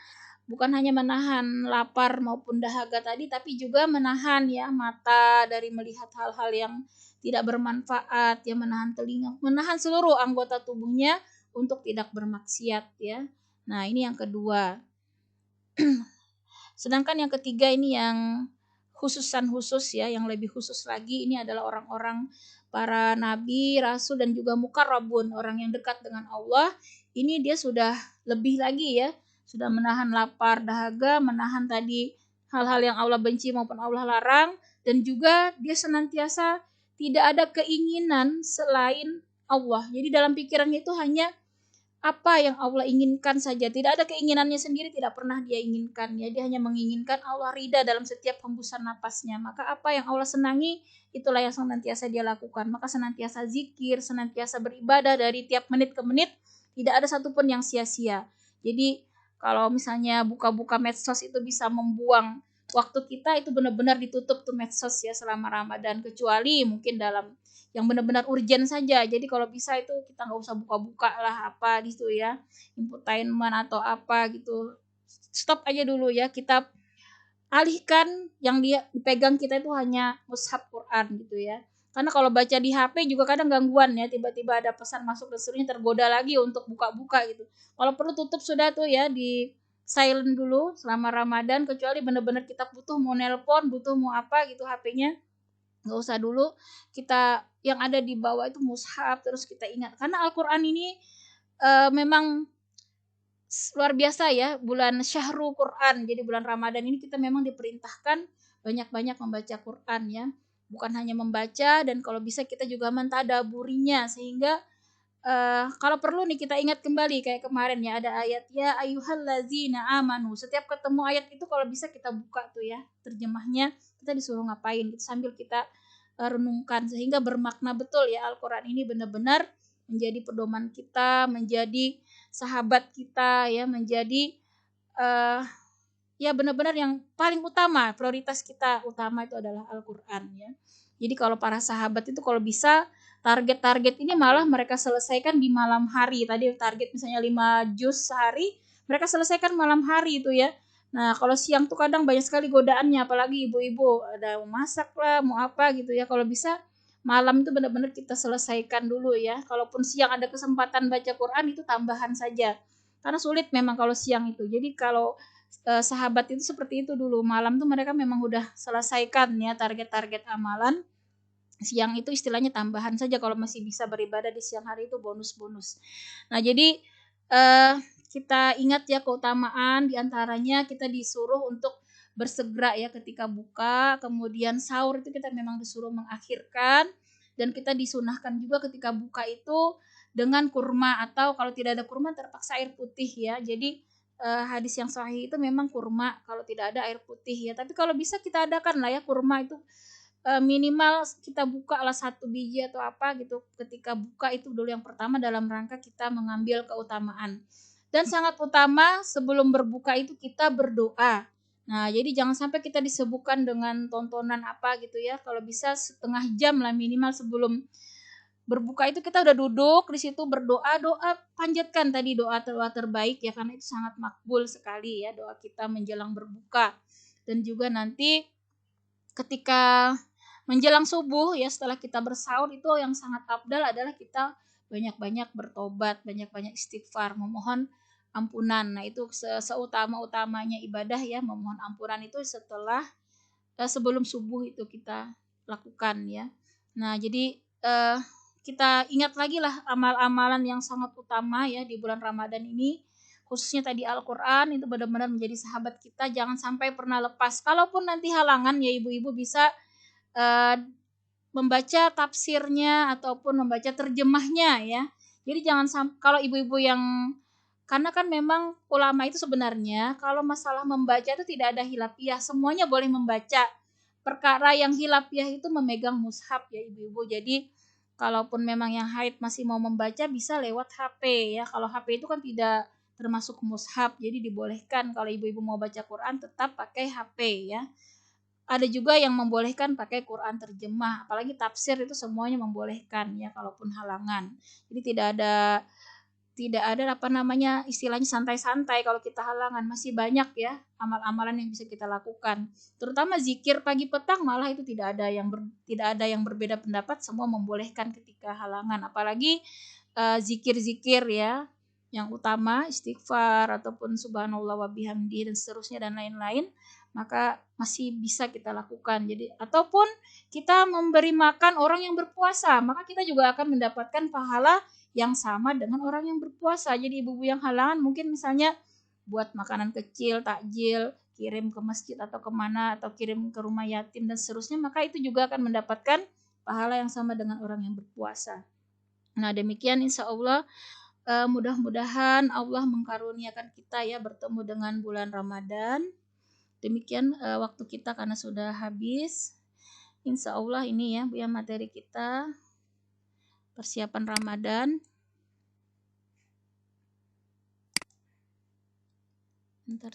bukan hanya menahan lapar maupun dahaga tadi, tapi juga menahan ya mata dari melihat hal-hal yang tidak bermanfaat, ya menahan telinga, menahan seluruh anggota tubuhnya untuk tidak bermaksiat ya. Nah, ini yang kedua. Sedangkan yang ketiga ini yang khusus ya, yang lebih khusus lagi, ini adalah orang-orang para nabi, rasul dan juga mukarrabun, orang yang dekat dengan Allah. Ini dia sudah lebih lagi ya, sudah menahan lapar, dahaga, menahan tadi hal-hal yang Allah benci maupun Allah larang, dan juga dia senantiasa tidak ada keinginan selain Allah. Jadi dalam pikirannya itu hanya apa yang Allah inginkan saja, tidak ada keinginannya sendiri, tidak pernah dia inginkan ya, dia hanya menginginkan Allah ridha dalam setiap hembusan napasnya. Maka apa yang Allah senangi itulah yang senantiasa dia lakukan. Maka senantiasa zikir, senantiasa beribadah dari tiap menit ke menit, tidak ada satupun yang sia-sia. Jadi kalau misalnya buka-buka medsos itu bisa membuang waktu kita, itu benar-benar ditutup tuh medsos ya selama Ramadan, kecuali mungkin dalam yang benar-benar urgent saja. Jadi kalau bisa itu kita nggak usah buka-buka lah apa gitu ya, infotainment atau apa gitu, stop aja dulu ya, kita alihkan yang dia dipegang kita itu hanya mushaf Quran gitu ya. Karena kalau baca di HP juga kadang gangguan ya, tiba-tiba ada pesan masuk dan seterusnya, tergoda lagi untuk buka-buka gitu. Kalau perlu tutup sudah tuh ya, di silent dulu selama Ramadan, kecuali benar-benar kita butuh mau nelpon, butuh mau apa gitu HP-nya, nggak usah dulu. Kita yang ada di bawah itu mushaf, terus kita ingat karena Al-Qur'an ini memang luar biasa ya, bulan Syahrul Quran. Jadi bulan Ramadan ini kita memang diperintahkan banyak-banyak membaca Quran ya. Bukan hanya membaca, dan kalau bisa kita juga mentadaburinya, sehingga kalau perlu nih kita ingat kembali kayak kemarin ya, ada ayat ya ayyuhallazina amanu. Setiap ketemu ayat itu kalau bisa kita buka tuh ya terjemahnya, kita disuruh ngapain gitu sambil kita renungkan, sehingga bermakna betul ya. Al-Qur'an ini benar-benar menjadi pedoman kita, menjadi sahabat kita ya, menjadi eh, ya benar-benar yang paling utama, prioritas kita utama itu adalah Al-Qur'an ya. Jadi kalau para sahabat itu kalau bisa target-target ini malah mereka selesaikan di malam hari. Tadi target misalnya 5 juz sehari, mereka selesaikan malam hari itu ya. Nah, kalau siang tuh kadang banyak sekali godaannya, apalagi ibu-ibu, ada mau masak lah, mau apa gitu ya. Kalau bisa malam itu benar-benar kita selesaikan dulu ya. Kalaupun siang ada kesempatan baca Quran itu tambahan saja. Karena sulit memang kalau siang itu. Jadi kalau sahabat itu seperti itu dulu. Malam tuh mereka memang udah selesaikan ya target-target amalan. Siang itu istilahnya tambahan saja, kalau masih bisa beribadah di siang hari itu bonus-bonus. Nah, jadi kita ingat ya keutamaan diantaranya kita disuruh untuk bersegera ya ketika buka, kemudian sahur itu kita memang disuruh mengakhirkan, dan kita disunahkan juga ketika buka itu dengan kurma, atau kalau tidak ada kurma terpaksa air putih ya. Jadi hadis yang sahih itu memang kurma kalau tidak ada air putih ya. Tapi kalau bisa kita adakan lah ya kurma itu, minimal kita buka lah 1 biji atau apa gitu. Ketika buka itu dulu yang pertama dalam rangka kita mengambil keutamaan. Dan sangat utama sebelum berbuka itu kita berdoa. Nah, jadi jangan sampai kita disibukkan dengan tontonan apa gitu ya. Kalau bisa setengah jam lah minimal sebelum berbuka itu kita udah duduk di situ berdoa, doa panjatkan tadi doa terbaik ya, karena itu sangat makbul sekali ya doa kita menjelang berbuka. Dan juga nanti ketika menjelang subuh ya, setelah kita bersahur itu yang sangat afdal adalah kita banyak-banyak bertobat, banyak-banyak istighfar, memohon ampunan. Nah, itu seutama-utamanya ibadah ya, memohon ampunan itu setelah sebelum subuh itu kita lakukan ya. Nah, jadi kita ingat lagi lah amal-amalan yang sangat utama ya di bulan Ramadan ini, khususnya tadi Al-Quran itu benar-benar menjadi sahabat kita, jangan sampai pernah lepas. Kalaupun nanti halangan ya ibu-ibu bisa eh, membaca tafsirnya ataupun membaca terjemahnya ya. Jadi jangan sampai, kalau ibu-ibu yang, karena kan memang ulama itu sebenarnya kalau masalah membaca itu tidak ada hilafiah, semuanya boleh membaca. Perkara yang hilafiah itu memegang mushaf ya ibu-ibu. Jadi kalaupun memang yang haid masih mau membaca bisa lewat HP ya. Kalau HP itu kan tidak termasuk mushaf, jadi dibolehkan kalau ibu-ibu mau baca Quran tetap pakai HP ya. Ada juga yang membolehkan pakai Quran terjemah, apalagi tafsir itu semuanya membolehkan ya kalaupun halangan. Jadi tidak ada apa namanya istilahnya santai-santai kalau kita halangan, masih banyak ya amal-amalan yang bisa kita lakukan. Terutama zikir pagi petang malah itu tidak ada yang berbeda pendapat, semua membolehkan ketika halangan. Apalagi zikir-zikir ya yang utama istighfar ataupun subhanallah wa bihamdi dan seterusnya dan lain-lain, maka masih bisa kita lakukan. Jadi ataupun kita memberi makan orang yang berpuasa, maka kita juga akan mendapatkan pahala yang sama dengan orang yang berpuasa. Jadi ibu-ibu yang halangan mungkin misalnya buat makanan kecil, takjil, kirim ke masjid atau kemana, atau kirim ke rumah yatim dan seterusnya, maka itu juga akan mendapatkan pahala yang sama dengan orang yang berpuasa. Nah, demikian insya Allah mudah-mudahan Allah mengkaruniakan kita ya bertemu dengan bulan Ramadan. Demikian waktu kita karena sudah habis. Insya Allah ini ya materi kita persiapan Ramadan. Bentar.